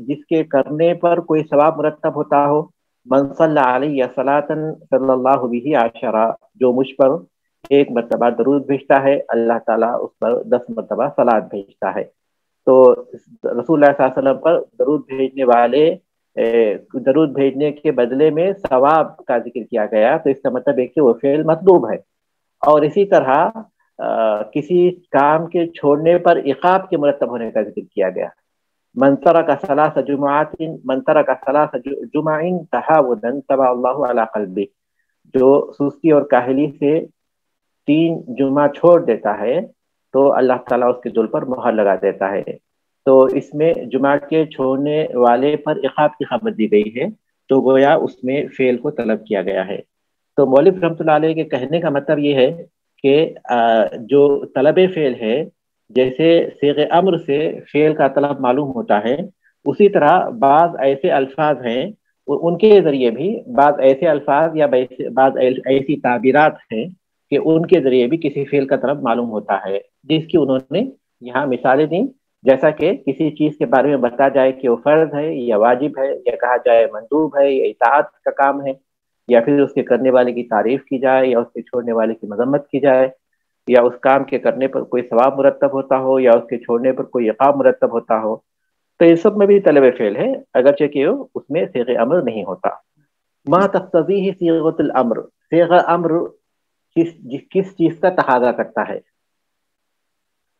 جس کے کرنے پر کوئی ثواب مرتب ہوتا ہو، من صلی علیہ صلاۃ صلی اللہ بہ عشرہ، جو مجھ پر 1 مرتبہ درود بھیجتا ہے اللہ تعالیٰ اس پر 10 مرتبہ صلاۃ بھیجتا ہے. تو رسول اللہ صلی اللہ علیہ وسلم پر درود بھیجنے کے بدلے میں ثواب کا ذکر کیا گیا، تو اس کا مطلب ہے کہ وہ فعل مطلوب ہے. اور اسی طرح کسی کام کے چھوڑنے پر عقاب کے مرتب ہونے کا ذکر کیا گیا. من ترک ثلاث جمعات تہاونا طبع اللہ علی قلبہ، جو سستی اور کاہلی سے 3 جمعہ چھوڑ دیتا ہے تو اللہ تعالیٰ اس کے دل پر مہر لگا دیتا ہے. تو اس میں جمعہ کے چھوڑنے والے پر عقاب کی خبر دی گئی ہے، تو گویا اس میں فعل کو طلب کیا گیا ہے. تو مولوی رحمۃ اللہ علیہ کے کہنے کا مطلب یہ ہے کہ جو طلب فعل ہے، جیسے صیغ امر سے فعل کا طلب معلوم ہوتا ہے، اسی طرح بعض ایسے الفاظ ہیں ان کے ذریعے بھی، بعض ایسے الفاظ یا بعض ایسی تعبیرات ہیں کہ ان کے ذریعے بھی کسی فعل کا طلب معلوم ہوتا ہے، جس کی انہوں نے یہاں مثالیں دیں. جیسا کہ کسی چیز کے بارے میں بتا جائے کہ وہ فرض ہے یا واجب ہے، یا کہا جائے مندوب ہے یا اطاعت کا کام ہے، یا پھر اس کے کرنے والے کی تعریف کی جائے یا اس کے چھوڑنے والے کی مذمت کی جائے، یا اس کام کے کرنے پر کوئی ثواب مرتب ہوتا ہو یا اس کے چھوڑنے پر کوئی عقاب مرتب ہوتا ہو. تو اس سب میں بھی طلب فعل ہے، اگرچہ کہ اس میں صیغ امر نہیں ہوتا. ما تقتضیہ صیغۃ الامر، صیغ امر کس چیز کا تقاضا کرتا ہے؟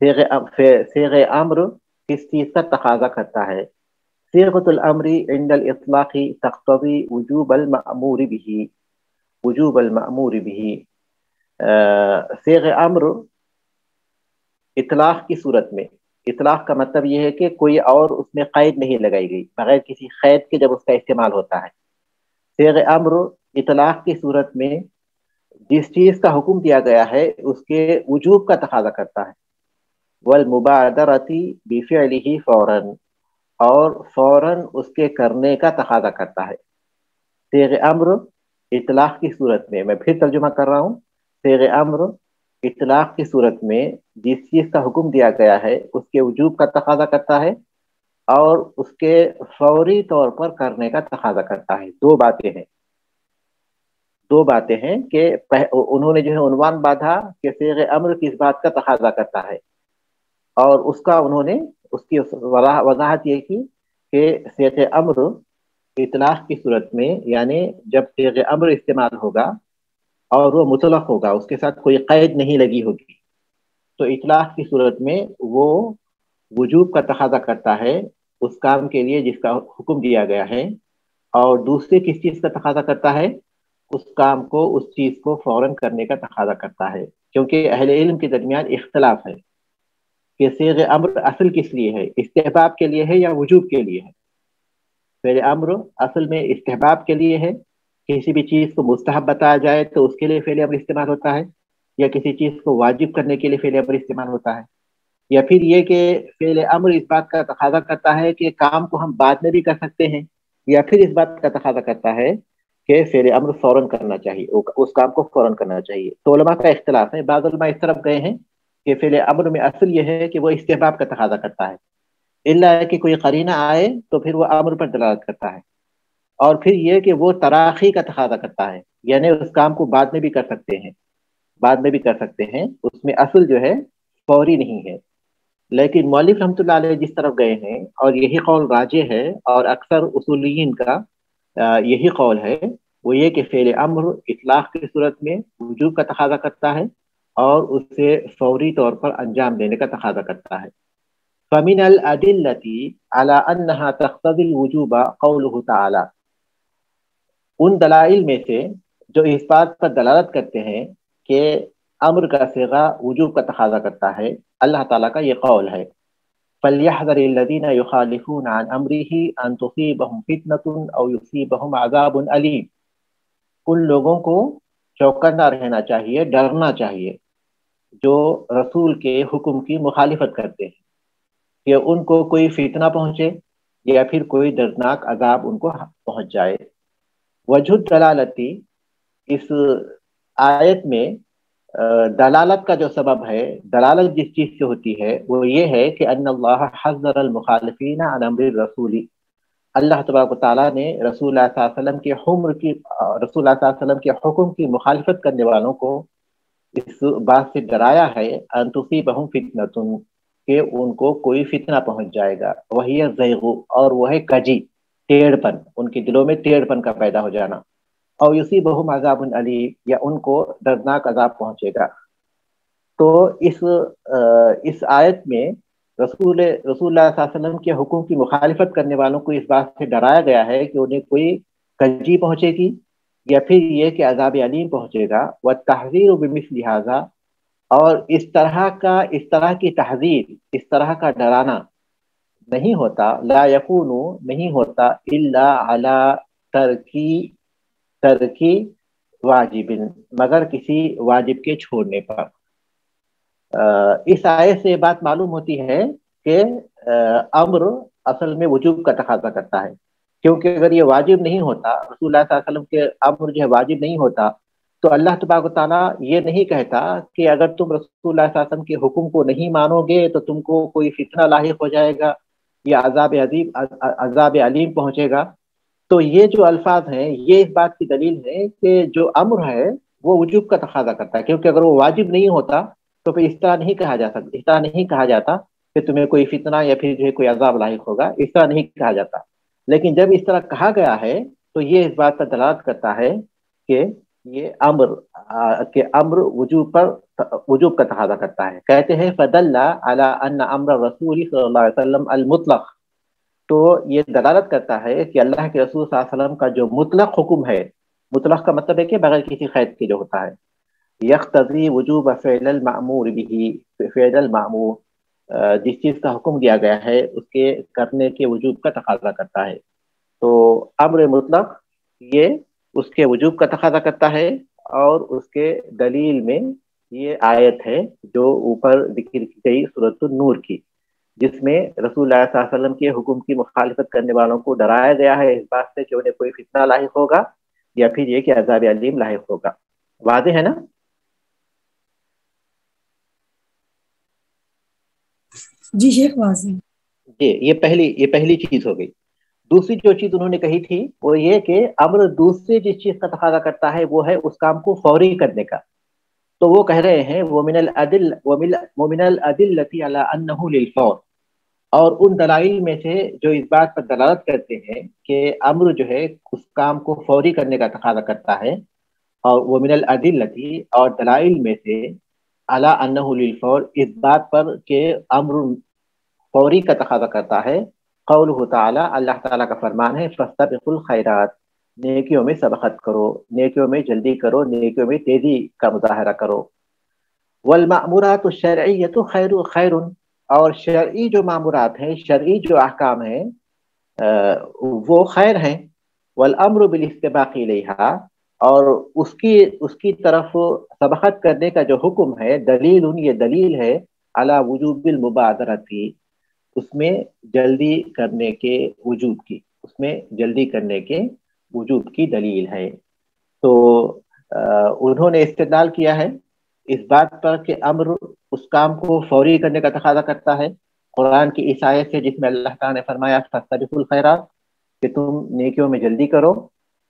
صیغ امر کس چیز کا تقاضا کرتا ہے؟ صیغۃ الامر عند الاطلاق تقتضی وجوب المأمور به، وجوب المأمور به. صیغ امر اطلاق کی صورت میں، اطلاق کا مطلب یہ ہے کہ کوئی اور اس میں قید نہیں لگائی گئی، بغیر کسی قید کے جب اس کا استعمال ہوتا ہے. صیغ امر اطلاق کی صورت میں جس چیز کا حکم دیا گیا ہے اس کے وجوب کا تقاضا کرتا ہے، والمبادرتی بفعلہ فوراً، اور فوراً اس کے کرنے کا تقاضا کرتا ہے۔ صیغ امر اطلاق کی صورت میں، میں پھر ترجمہ کر رہا ہوں، صیغ امر اطلاق کی صورت میں جس چیز کا حکم دیا گیا ہے اس کے وجوب کا تقاضا کرتا ہے اور اس کے فوری طور پر کرنے کا تقاضا کرتا ہے۔ دو باتیں ہیں کہ انہوں نے جو ہے عنوان باندھا کہ صیغ امر کس بات کا تقاضا کرتا ہے، اور اس کا انہوں نے اس کی وضاحت یہ کی کہ صیغ امر اطلاق کی صورت میں یعنی جب صیغ امر استعمال ہوگا اور وہ مطلق ہوگا، اس کے ساتھ کوئی قید نہیں لگی ہوگی، تو اطلاق کی صورت میں وہ وجوب کا تقاضا کرتا ہے اس کام کے لیے جس کا حکم دیا گیا ہے، اور دوسری کس چیز کا تقاضا کرتا ہے؟ اس کام کو، اس چیز کو فوراً کرنے کا تقاضا کرتا ہے، کیونکہ اہل علم کے درمیان اختلاف ہے کہ صیغ امر اصل کس لیے ہے، استحباب کے لیے ہے یا وجوب کے لیے ہے۔ فعل امر اصل میں استحباب کے لیے ہے، کسی بھی چیز کو مستحب بتایا جائے تو اس کے لیے فعل امر استعمال ہوتا ہے، یا کسی چیز کو واجب کرنے کے لیے فعل امر استعمال ہوتا ہے، یا پھر یہ کہ فعل امر اس بات کا تقاضا کرتا ہے کہ کام کو ہم بعد میں بھی کر سکتے ہیں، یا پھر اس بات کا تقاضا کرتا ہے کہ فعل امر فوراً کرنا چاہیے، اس کام کو فوراً کرنا چاہیے۔ تو علماء کا اختلاف ہے، بعض علماء اس طرف گئے ہیں کہ فعل امر میں اصل یہ ہے کہ وہ استحباب کا تقاضا کرتا ہے، الا کہ کوئی قرینہ آئے تو پھر وہ امر پر دلالت کرتا ہے، اور پھر یہ کہ وہ تراخی کا تقاضا کرتا ہے، یعنی اس کام کو بعد میں بھی کر سکتے ہیں، بعد میں بھی کر سکتے ہیں، اس میں اصل جو ہے فوری نہیں ہے۔ لیکن مؤلف رحمۃ اللہ علیہ جس طرف گئے ہیں اور یہی قول راجح ہے اور اکثر اصولیین کا یہی قول ہے، وہ یہ کہ فعل امر اطلاق کی صورت میں وجوب کا تقاضا کرتا ہے اور اسے فوری طور پر انجام دینے کا تقاضا کرتا ہے۔ فمن الادلة على انها تقتضي الوجوب قوله تعالی، ان دلائل میں سے جو اس بات پر دلالت کرتے ہیں کہ امر کا صیغہ وجوب کا تقاضا کرتا ہے، اللہ تعالیٰ کا یہ قول ہے، فَلْيَحْذَرِ الَّذِينَ يُخَالِفُونَ عَنْ أَمْرِهِ أَنْ تُصِيبَهُمْ فِتْنَةٌ أَوْ يُصِيبَهُمْ عَذَابٌ أَلِيمٌ۔ ان لوگوں کو چوکنا رہنا چاہیے، ڈرنا چاہیے جو رسول کے حکم کی مخالفت کرتے ہیں کہ ان کو کوئی فتنہ پہنچے یا پھر کوئی دردناک عذاب ان کو پہنچ جائے۔ وجہ دلالتی، اس آیت میں دلالت کا جو سبب ہے، دلالت جس چیز سے ہوتی ہے وہ یہ ہے کہ ان اللہ حذر المخالفین عن امر الرسول، اللہ تبارک و تعالیٰ نے رسول اللہ صلی اللہ علیہ وسلم کے رسول اللہ صلی اللہ علیہ وسلم کے حکم کی مخالفت کرنے والوں کو اس بات سے ڈرایا ہے ان تصیبہم فتنۃ، کہ ان کو کوئی فتنہ پہنچ جائے گا، وہی زیغ، اور وہ ہے کجی، ٹیڑھ پن، ان کے دلوں میں ٹیڑھ پن کا پیدا ہو جانا، اور یصیبہم عذاب علیم، یا ان کو دردناک عذاب پہنچے گا۔ تو اس آیت میں رسول اللہ صلی اللہ علیہ وسلم کے حکم کی مخالفت کرنے والوں کو اس بات سے ڈرایا گیا ہے کہ انہیں کوئی کجی پہنچے گی یا پھر یہ کہ عذاب علیم پہنچے گا۔ وَالتَّحْذِيرُ بِمِثْلِ هَذَا، اور اس طرح کی تحذیر، اس طرح کا ڈرانا نہیں ہوتا، لا یکون، نہیں ہوتا، الا علی ترکی واجب، مگر کسی واجب کے چھوڑنے پر۔ اس آیت سے بات معلوم ہوتی ہے کہ امر اصل میں وجوب کا تقاضا کرتا ہے، کیونکہ اگر یہ واجب نہیں ہوتا، رسول اللہ صلی اللہ علیہ وسلم کے امر جو ہے واجب نہیں ہوتا، تو اللہ تبارک و تعالیٰ یہ نہیں کہتا کہ اگر تم رسول اللہ صلی اللہ علیہ وسلم کے حکم کو نہیں مانو گے تو تم کو کوئی فتنہ لاحق ہو جائے گا یا عذاب علیم پہنچے گا۔ تو یہ جو الفاظ ہیں یہ اس بات کی دلیل ہے کہ جو امر ہے وہ وجوب کا تقاضا کرتا ہے، کیونکہ اگر وہ واجب نہیں ہوتا تو پھر اس طرح نہیں کہا جا سکتا، اس طرح نہیں کہا جاتا کہ تمہیں کوئی فتنہ یا پھر جو ہے کوئی عذاب لاحق ہوگا، اس طرح نہیں کہا جاتا۔ لیکن جب اس طرح کہا گیا ہے تو یہ اس بات پر دلالت کرتا ہے کہ یہ امر وجوب کا تقاضا کرتا ہے۔ کہتے ہیں فدل علی ان امر رسول صلی اللہ علیہ وسلم المطلق، تو یہ دلالت کرتا ہے کہ اللہ کے رسول صلی اللہ علیہ وسلم کا جو مطلق حکم ہے، مطلق کا مطلب ہے کہ بغیر کسی قید کے جو ہوتا ہے، یقتضی وجوب فعل المأمور به، فعل المأمور جس چیز کا حکم دیا گیا ہے اس کے کرنے کے وجوب کا تقاضا کرتا ہے۔ تو امر مطلق یہ اس کے وجوب کا تقاضا کرتا ہے، اور اس کے دلیل میں یہ آیت ہے جو اوپر ذکر کی گئی سورۃ النور کی، جس میں رسول اللہ صلی اللہ علیہ وسلم کے حکم کی مخالفت کرنے والوں کو ڈرایا گیا ہے اس بات سے کہ انہیں کوئی فتنہ لاحق ہوگا، یا پھر یہ کہ عذاب علیم لاحق ہوگا۔ واضح ہے نا؟ جی شیخ واضح۔ جی، یہ پہلی چیز ہو گئی۔ دوسری جو چیز انہوں نے کہی تھی وہ یہ کہ امر دوسری جس چیز کا تقاضا کرتا ہے وہ ہے اس کام کو فوری کرنے کا، تو وہ کہہ رہے ہیں وَمِنَ الْأَدِلَّةِ عَلَىٰ أَنَّهُ لِلْفَوْرِ، اور ان دلائل میں سے جو اس بات پر دلالت کرتے ہیں کہ امر جو ہے اس کام کو فوری کرنے کا تقاضا کرتا ہے، اور وَمِنَ الْأَدِلَّةِ، اور دلائل میں سے عَلَىٰ أَنَّهُ لِلْفَوْرِ، اس بات پر کہ امر فوری کا تقاضا کرتا ہے، قولہ تعالی، اللہ تعالیٰ کا فرمان ہے فَاسْتَبِقُوا الْخَيْرَاتِ، نیکیوں میں سبقت کرو، نیکیوں میں جلدی کرو، نیکیوں میں تیزی کا مظاہرہ کرو۔ والمأمورات الشرعیۃ خیر، اور شرعی جو معمورات ہیں، شرعی جو احکام ہیں وہ خیر ہیں۔ والامر بالاستباق الیہا، اور اس کی طرف سبقت کرنے کا جو حکم ہے، دلیل، یہ دلیل ہے علی وجوب المبادرۃ، اس میں جلدی کرنے کے وجوب کی، اس میں جلدی کرنے کے وجوب کی دلیل ہے۔ تو انہوں نے استدلال کیا ہے اس بات پر کہ امر اس کام کو فوری کرنے کا تقاضا کرتا ہے قرآن کی اس آیت سے، جس میں اللہ تعالیٰ نے فرمایا فاستبقوا الخیرات، کہ تم نیکیوں میں جلدی کرو۔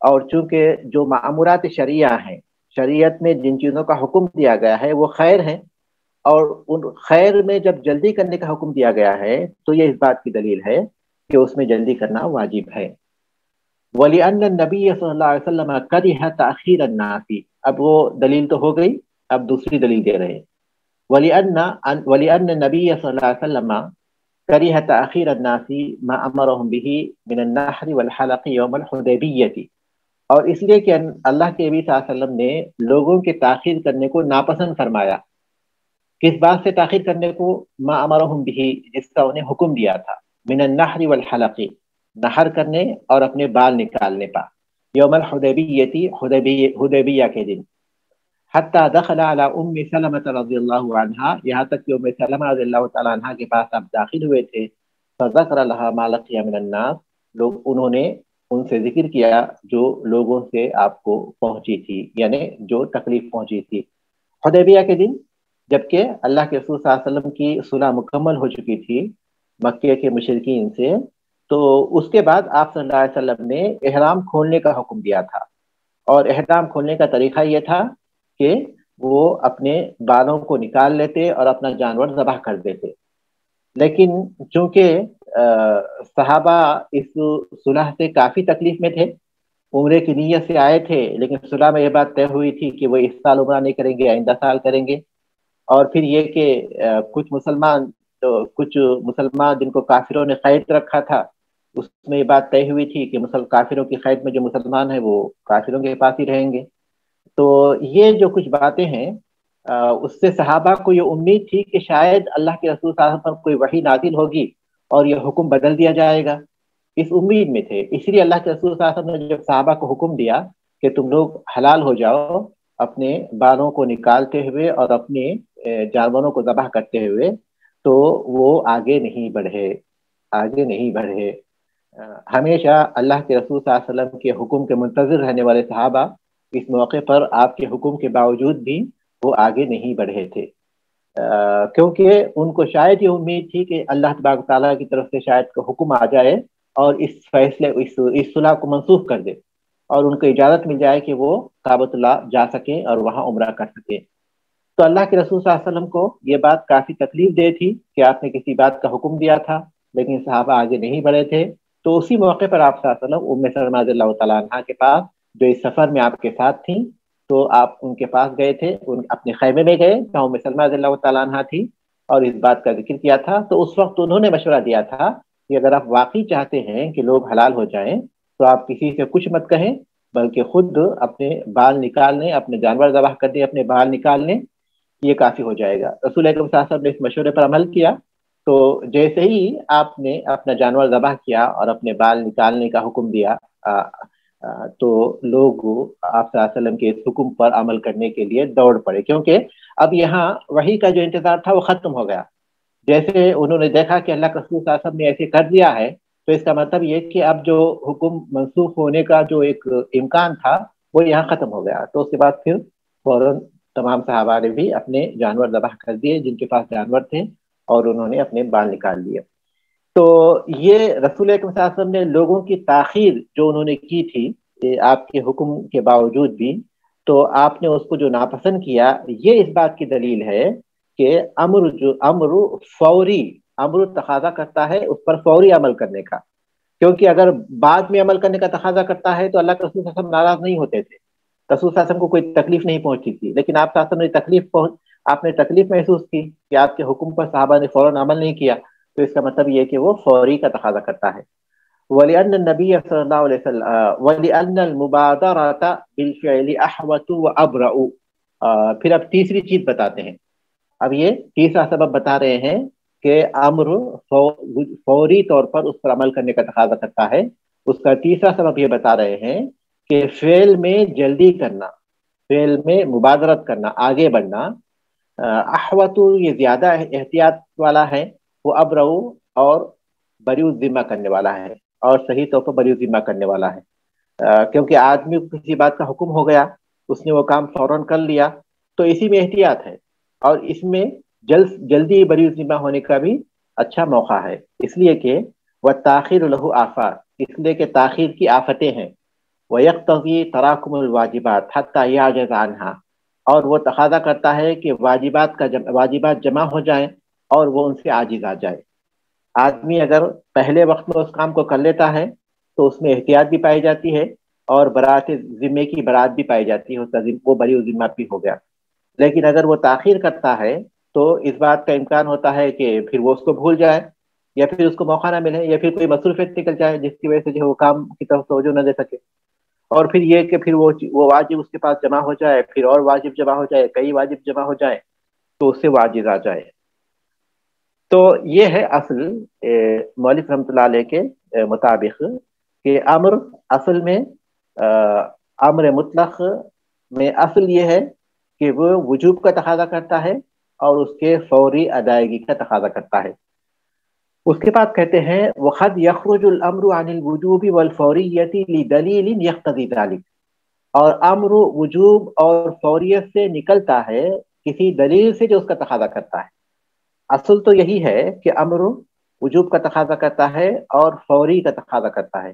اور چونکہ جو معمورات شریعہ ہیں، شریعت میں جن چیزوں کا حکم دیا گیا ہے وہ خیر ہیں، اور ان خیر میں جب جلدی کرنے کا حکم دیا گیا ہے تو یہ اس بات کی دلیل ہے کہ اس میں جلدی کرنا واجب ہے۔ وَلِأَنَّ النَّبِيَّ صلی اللہ علیہ وسلم كَرِهَ تَأْخِيرَ النَّاسِ، اب وہ دلیل تو ہو گئی، اب دوسری دلیل دے رہے ہیں۔ وَلِأَنَّ النَّبِيَّ صلی اللہ علیہ وسلم كَرِهَ تَأْخِيرَ النَّاسِ مَا أَمَرَهُمْ بِهِ مِنَ النَّحْرِ وَالْحَلَقِ يَوْمَ الْحُدَيْبِيَّةِ، اور اس لیے کہ اللہ کے نبی صلی اللہ علیہ وسلم نے لوگوں کے تاخیر کرنے کو ناپسند فرمایا۔ کس بات سے تاخیر کرنے کو؟ ما امرہم بہ، جس کا انہیں حکم دیا تھا، من النحر والحلق، نحر کرنے اور اپنے بال نکالنے پا، یوم الحدیبیۃ، حدیبیہ کے دن، حتی دخل علی ام سلمۃ رضی اللہ عنہا، یہاں تک کہ ام سلمہ رضی اللہ تعالی عنہا کے پاس آپ داخل ہوئے تھے، فذکر لها ما لقی من الناس، انہوں نے ان سے ذکر کیا جو لوگوں سے آپ کو پہنچی تھی، یعنی جو تکلیف پہنچی تھی حدیبیہ کے دن، جبکہ اللہ کے رسول صلی اللہ علیہ وسلم کی صلح مکمل ہو چکی تھی مکے کے مشرکین سے، تو اس کے بعد آپ صلی اللہ علیہ وسلم نے احرام کھولنے کا حکم دیا تھا، اور احرام کھولنے کا طریقہ یہ تھا کہ وہ اپنے بالوں کو نکال لیتے اور اپنا جانور ذبح کر دیتے۔ لیکن چونکہ صحابہ اس صلح سے کافی تکلیف میں تھے، عمرے کی نیت سے آئے تھے، لیکن صلح میں یہ بات طے ہوئی تھی کہ وہ اس سال عمرہ نہیں کریں گے، آئندہ سال کریں گے، اور پھر یہ کہ کچھ مسلمان جن کو کافروں نے قید رکھا تھا، اس میں یہ بات طے ہوئی تھی کہ کافروں کی قید میں جو مسلمان ہیں وہ کافروں کے پاس ہی رہیں گے۔ تو یہ جو کچھ باتیں ہیں، اس سے صحابہ کو یہ امید تھی کہ شاید اللہ کے رسول صلی اللہ علیہ وسلم پر کوئی وحی نازل ہوگی اور یہ حکم بدل دیا جائے گا، اس امید میں تھے۔ اس لیے اللہ کے رسول صلی اللہ علیہ وسلم نے جب صحابہ کو حکم دیا کہ تم لوگ حلال ہو جاؤ اپنے بالوں کو نکالتے ہوئے اور اپنے جانوروں کو ذبح کرتے ہوئے، تو وہ آگے نہیں بڑھے۔ ہمیشہ اللہ کے رسول صلی اللہ علیہ وسلم کے حکم کے منتظر رہنے والے صحابہ اس موقع پر آپ کے حکم کے باوجود بھی وہ آگے نہیں بڑھے تھے، کیونکہ ان کو شاید یہ امید تھی کہ اللہ تبارک تعالیٰ کی طرف سے شاید کو حکم آ جائے اور اس فیصلے اس صلح کو منسوخ کر دے، اور ان کو اجازت مل جائے کہ وہ کعبۃ اللہ جا سکیں اور وہاں عمرہ کر سکیں۔ تو اللہ کے رسول صلی اللہ علیہ وسلم کو یہ بات کافی تکلیف دے تھی کہ آپ نے کسی بات کا حکم دیا تھا لیکن صحابہ آگے نہیں بڑھے تھے۔ تو اسی موقع پر آپ صلی اللہ علیہ وسلم ام سلمہ رضی اللہ تعالیٰ عنہا کے پاس، جو اس سفر میں آپ کے ساتھ تھیں، تو آپ ان کے پاس گئے تھے، اپنے خیمے میں گئے جہاں ام سلمہ رضی اللہ تعالیٰ عنہا تھی، اور اس بات کا ذکر کیا تھا۔ تو اس وقت انہوں نے مشورہ دیا تھا کہ اگر آپ واقعی چاہتے ہیں کہ لوگ حلال ہو جائیں تو آپ کسی سے کچھ مت کہیں، بلکہ خود اپنے بال نکال لیں، اپنے جانور ذبح کر دیں، اپنے بال نکال لیں، یہ کافی ہو جائے گا۔ رسول اکرم صلی اللہ علیہ وسلم نے اس مشورے پر عمل کیا، تو جیسے ہی آپ نے اپنا جانور ذبح کیا اور اپنے بال نکالنے کا حکم دیا، تو لوگ آپ صلی اللہ علیہ وسلم کے اس حکم پر عمل کرنے کے لیے دوڑ پڑے، کیونکہ اب یہاں وحی کا جو انتظار تھا وہ ختم ہو گیا۔ جیسے انہوں نے دیکھا کہ اللہ کے رسول صلی اللہ علیہ وسلم نے ایسے کر دیا ہے، تو اس کا مطلب یہ کہ اب جو حکم منسوخ ہونے کا جو ایک امکان تھا وہ یہاں ختم ہو گیا۔ تو اس کے بعد پھر فوراً تمام صحابہ نے بھی اپنے جانور ذبح کر دیے جن کے پاس جانور تھے، اور انہوں نے اپنے بال نکال لیے۔ تو یہ رسول اکرم صلی اللہ علیہ وسلم نے لوگوں کی تاخیر جو انہوں نے کی تھی آپ کے حکم کے باوجود بھی، تو آپ نے اس کو جو ناپسند کیا، یہ اس بات کی دلیل ہے کہ امر فوری، امر تقاضا کرتا ہے اس پر فوری عمل کرنے کا، کیونکہ اگر بعد میں عمل کرنے کا تقاضا کرتا ہے تو اللہ کے رسول صلی اللہ علیہ وسلم ناراض نہیں ہوتے تھے، رسول صلی اللہ علیہ وسلم کو کوئی تکلیف نہیں پہنچتی تھی، لیکن آپ صلی اللہ علیہ وسلم نے آپ نے تکلیف محسوس کی کہ آپ کے حکم پر صحابہ نے فوراً عمل نہیں کیا، تو اس کا مطلب یہ کہ وہ فوری کا تقاضا کرتا ہے۔ وَلِأَنَّ النَّبِيَّ صلی اللہ علیہ وسلم وَلِأَنَّ الْمُبَادَرَةَ بِالْفِعْلِ أَحْوَطُ وَأَبْرَأُ۔ پھر اب تیسری چیز بتاتے ہیں، اب یہ تیسرا سبب بتا رہے ہیں کہ امر فوری طور پر اس پر عمل کرنے کا تقاضا کرتا ہے۔ اس کا تیسرا سبب یہ بتا رہے ہیں کہ فعل میں جلدی کرنا، فعل میں مبادرت کرنا، آگے بڑھنا، احوط یہ زیادہ احتیاط والا ہے، وہ ابرؤ اور بریء ذمہ کرنے والا ہے، اور صحیح طور پر بریء ذمہ کرنے والا ہے، کیونکہ آدمی کو کسی بات کا حکم ہو گیا، اس نے وہ کام فوراً کر لیا، تو اسی میں احتیاط ہے، اور اس میں جلدی بریء ذمہ ہونے کا بھی اچھا موقع ہے، اس لیے کہ وہ تاخیر لہو آفات، اس لیے کہ تاخیر کی آفتیں ہیں، وَيَقْتَضِي تَرَاكُمُ الْوَاجِبَاتِ حَتَّى يَعْجَزَ عَنْهَا، اور وہ تقاضا کرتا ہے کہ واجبات جمع ہو جائیں اور وہ ان سے عاجز آ جائے۔ آدمی اگر پہلے وقت میں اس کام کو کر لیتا ہے تو اس میں احتیاط بھی پائی جاتی ہے، اور برات ذمے کی برات بھی پائی جاتی ہے، وہ بری ذمہ بھی ہو گیا۔ لیکن اگر وہ تاخیر کرتا ہے تو اس بات کا امکان ہوتا ہے کہ پھر وہ اس کو بھول جائے، یا پھر اس کو موقع نہ ملے، یا پھر کوئی مصروفیت نکل جائے جس کی وجہ سے جو وہ کام کی طرف توجہ نہ دے سکے، اور پھر یہ کہ پھر وہ واجب اس کے پاس جمع ہو جائے، پھر اور واجب جمع ہو جائے، کئی واجب جمع ہو جائے، تو اس سے وہ عاجز آ جائے۔ تو یہ ہے اصل مؤلف رحمۃ اللہ علیہ کے مطابق کہ امر اصل میں امر مطلق میں اصل یہ ہے کہ وہ وجوب کا تقاضا کرتا ہے اور اس کے فوری ادائیگی کا تقاضا کرتا ہے۔ اس کے بعد کہتے ہیں وَقَدْ يَخْرُجُ الْأَمْرُ عَنِ الْوُجُوبِ وَالْفَوْرِيَّةِ لِدَلِيلٍ يَقْتَضِي ذَلِكَ، اور امر وجوب اور فوریت سے نکلتا ہے کسی دلیل سے جو اس کا تقاضا کرتا ہے۔ اصل تو یہی ہے کہ امر وجوب کا تقاضا کرتا ہے اور فوری کا تقاضا کرتا ہے،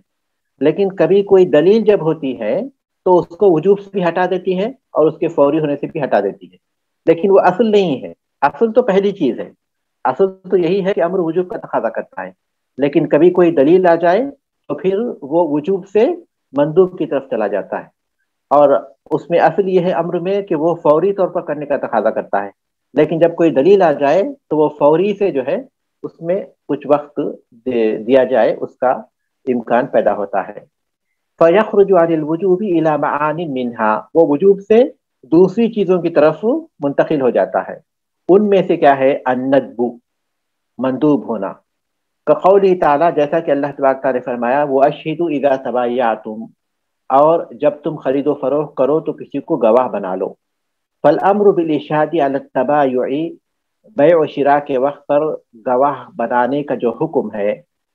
لیکن کبھی کوئی دلیل جب ہوتی ہے تو اس کو وجوب سے بھی ہٹا دیتی ہے اور اس کے فوری ہونے سے بھی ہٹا دیتی ہے، لیکن وہ اصل نہیں ہے۔ اصل تو پہلی چیز ہے، اصل تو یہی ہے کہ امر وجوب کا تقاضا کرتا ہے، لیکن کبھی کوئی دلیل آ جائے تو پھر وہ وجوب سے مندوب کی طرف چلا جاتا ہے، اور اس میں اصل یہ ہے امر میں کہ وہ فوری طور پر کرنے کا تقاضا کرتا ہے، لیکن جب کوئی دلیل آ جائے تو وہ فوری سے جو ہے اس میں کچھ وقت دیا جائے، اس کا امکان پیدا ہوتا ہے۔ فَيَخْرُجُ عَنِ الْوُجُوبِ إِلَى مَعَانٍ مِّنْهَا، وہ وجوب سے دوسری چیزوں کی طرف منتقل ہو جاتا ہے، ان میں سے کیا ہے الندب، مندوب ہونا، كقوله تعالیٰ، جیسا کہ اللہ تبارک تعالیٰ نے فرمایا وَأَشْهِدُوا إِذَا تَبَايَعْتُمْ، اور جب تم خرید و فروخت کرو تو کسی کو گواہ بنا لو۔ فالامر بالاشہاد علی التبایع، بیع و شراء کے وقت پر گواہ بنانے کا جو حکم ہے،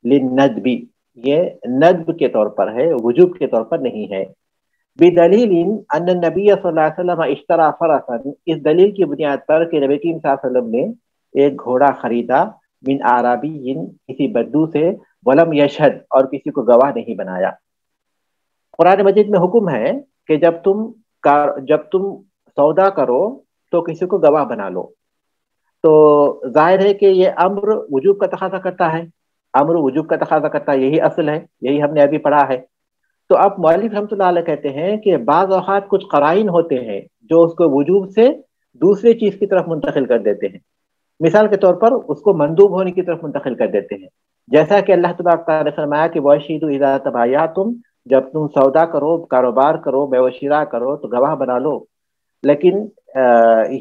للندب، یہ ندب کے طور پر ہے، وجوب کے طور پر نہیں ہے۔ بدلیل ان النبی صلی اللہ علیہ وسلم اشترى فرسا، اس دلیل کی بنیاد پر کہ نبی کریم صلی اللہ علیہ وسلم نے ایک گھوڑا خریدا، من اعرابی، کسی بدو سے، ولم یشہد، اور کسی کو گواہ نہیں بنایا۔ قرآن مجید میں حکم ہے کہ جب تم سودا کرو تو کسی کو گواہ بنا لو، تو ظاہر ہے کہ یہ امر وجوب کا تقاضا کرتا ہے، امر وجوب کا تقاضا کرتا ہے، یہی اصل ہے، یہی ہم نے ابھی پڑھا ہے۔ تو اب مؤلف رحمۃ اللہ علیہ کہتے ہیں کہ بعض اوقات کچھ قرائن ہوتے ہیں جو اس کو وجوب سے دوسرے چیز کی طرف منتقل کر دیتے ہیں، مثال کے طور پر اس کو مندوب ہونے کی طرف منتقل کر دیتے ہیں، جیسا کہ اللہ تبارک تعالیٰ نے فرمایا کہ وَأَشْهِدُوا إِذَا تَبَايَعْتُمْ، جب تم سودا کرو، کاروبار کرو، بیع و شراء کرو تو گواہ بنا لو۔ لیکن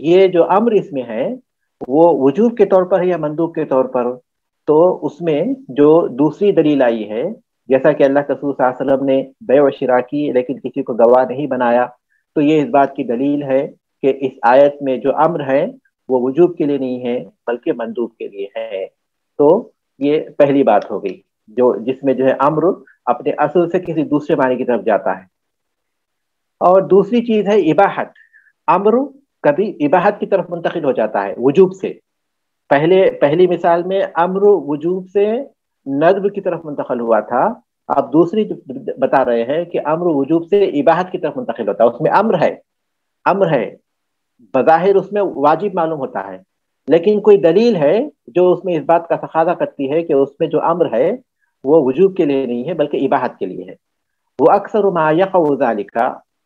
یہ جو امر اس میں ہے وہ وجوب کے طور پر ہے یا مندوب کے طور پر، تو اس میں جو دوسری دلیل آئی ہے جیسا کہ اللہ کے رسول صلی اللہ علیہ وسلم نے بیع و شراء کی لیکن کسی کو گواہ نہیں بنایا، تو یہ اس بات کی دلیل ہے کہ اس آیت میں جو امر ہے وہ وجوب کے لیے نہیں ہے بلکہ مندوب کے لیے ہے۔ تو یہ پہلی بات ہو گئی جس میں جو ہے امر اپنے اصل سے کسی دوسرے معنی کی طرف جاتا ہے۔ اور دوسری چیز ہے اباحت، امر کبھی اباحت کی طرف منتقل ہو جاتا ہے وجوب سے۔ پہلی مثال میں امر وجوب سے ندب کی طرف منتقل ہوا تھا، اب دوسری بتا رہے ہیں کہ امر وجوب سے اباحت کی طرف منتقل ہوتا ہے۔ اس میں امر ہے بظاہر اس میں واجب معلوم ہوتا ہے، لیکن کوئی دلیل ہے جو اس میں اس بات کا تقاضا کرتی ہے کہ اس میں جو امر ہے وہ وجوب کے لیے نہیں ہے بلکہ اباحت کے لیے ہے۔ وہ اکثر ما یقع ذالک،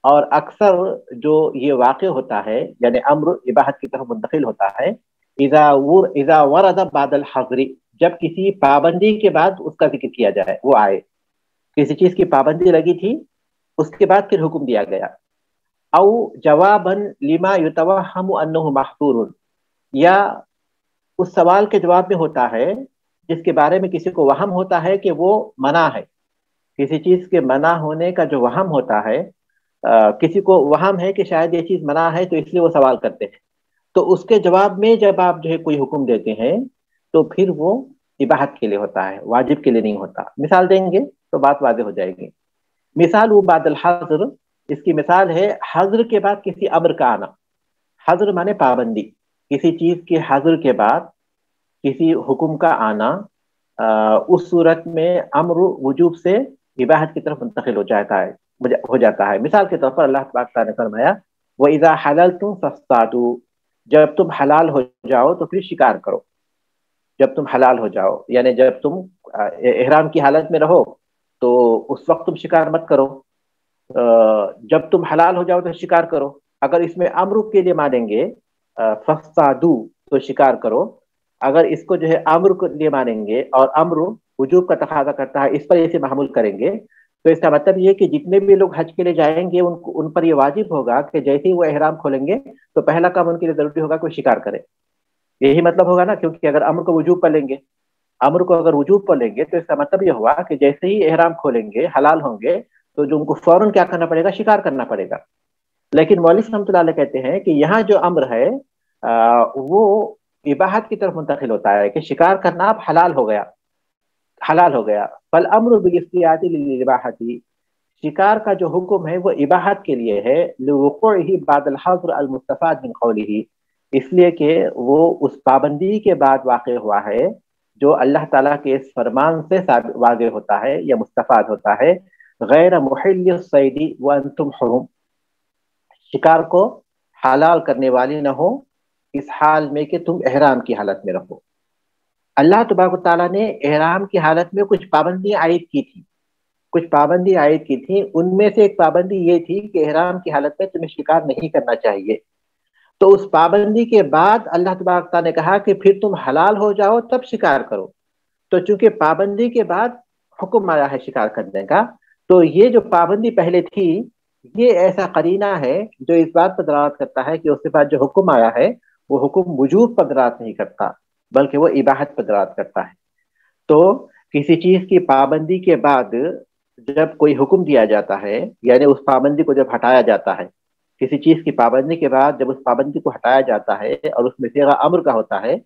اور اکثر جو یہ واقع ہوتا ہے یعنی امر اباحت کی طرف منتقل ہوتا ہے، اذا ورد بعد الحظر، جب کسی پابندی کے بعد اس کا ذکر کیا جائے، وہ آئے کسی چیز کی پابندی لگی تھی اس کے بعد پھر حکم دیا گیا، او جوابا لما یتوہم انہ محظور، یا اس سوال کے جواب میں ہوتا ہے جس کے بارے میں کسی کو وہم ہوتا ہے کہ وہ منع ہے، کسی چیز کے منع ہونے کا جو وہم ہوتا ہے، کسی کو وہم ہے کہ شاید یہ چیز منع ہے تو اس لیے وہ سوال کرتے ہیں، تو اس کے جواب میں جب آپ جو ہے کوئی حکم دیتے ہیں تو پھر وہ اباحت کے لیے ہوتا ہے، واجب کے لیے نہیں ہوتا۔ مثال دیں گے تو بات واضح ہو جائے گی۔ مثال وہ بعد الحظر، اس کی مثال ہے حظر کے بعد کسی امر کا آنا۔ حظر مانے پابندی، کسی چیز کے حظر کے بعد کسی حکم کا آنا، اس صورت میں امر وجوب سے اباحت کی طرف منتقل ہو جاتا ہے۔ مثال کے طور پر اللہ تبارک تعالیٰ نے فرمایا وَإِذَا حَلَلْتُمْ فَاصْطَادُوا، جب تم حلال ہو جاؤ تو پھر شکار کرو۔ جب تم حلال ہو جاؤ یعنی جب تم احرام کی حالت میں رہو تو اس وقت تم شکار مت کرو، جب تم حلال ہو جاؤ تو شکار کرو۔ اگر اس میں امر کے لیے مانیں گے فَاصْطَادُوا تو شکار کرو، اگر اس کو جو ہے امر کے لیے مانیں گے اور امر وجوب کا تقاضا کرتا ہے اس پر اسے محمول کریں گے، تو اس کا مطلب یہ کہ جتنے بھی لوگ حج کے لیے جائیں گے ان پر یہ واجب ہوگا کہ جیسے ہی وہ احرام کھولیں گے تو پہلا کام ان کے لیے ضروری ہوگا کہ وہ شکار کرے۔ یہی مطلب ہوگا نا، کیونکہ اگر امر کو وجوب پر لیں گے، امر کو اگر وجوب پر لیں گے تو اس کا مطلب یہ ہوا کہ جیسے ہی احرام کھولیں گے حلال ہوں گے تو جو ان کو فوراً کیا کرنا پڑے گا، شکار کرنا پڑے گا۔ لیکن مولوی رحمۃ اللہ علیہ کہتے ہیں کہ یہاں جو امر ہے وہ اباحت کی طرف منتقل ہوتا ہے کہ شکار کرنا اب حلال ہو گیا۔ فالامر بالاصطیاد للاباحۃ، شکار کا جو حکم ہے وہ اباحت کے لیے ہے، لوقوعہ بعد الحظر المستفاد من قولہ، اس لیے کہ وہ اس پابندی کے بعد واقع ہوا ہے جو اللہ تعالیٰ کے اس فرمان سے واضح ہوتا ہے یا مستفاد ہوتا ہے، غیر محل الصید وانتم حرم، شکار کو حلال کرنے والی نہ ہو اس حال میں کہ تم احرام کی حالت میں رہو۔ اللہ تبارک و تعالیٰ نے احرام کی حالت میں کچھ پابندیاں عائد کی تھی، ان میں سے ایک پابندی یہ تھی کہ احرام کی حالت میں تمہیں شکار نہیں کرنا چاہیے۔ تو اس پابندی کے بعد اللہ تبارک تعالیٰ نے کہا کہ پھر تم حلال ہو جاؤ تب شکار کرو، تو چونکہ پابندی کے بعد حکم آیا ہے شکار کرنے کا، تو یہ جو پابندی پہلے تھی یہ ایسا قرینہ ہے جو اس بات پر دلالت کرتا ہے کہ اس کے بعد جو حکم آیا ہے وہ حکم وجوب پر دلالت نہیں کرتا بلکہ وہ اباحت پر دلالت کرتا ہے۔ تو کسی چیز کی پابندی کے بعد جب کوئی حکم دیا جاتا ہے یعنی اس پابندی کو جب ہٹایا جاتا ہے، کسی چیز کی پابندی کے بعد جب اس پابندی کو ہٹایا جاتا ہے اور اس میں صیغہ امر کا ہوتا ہے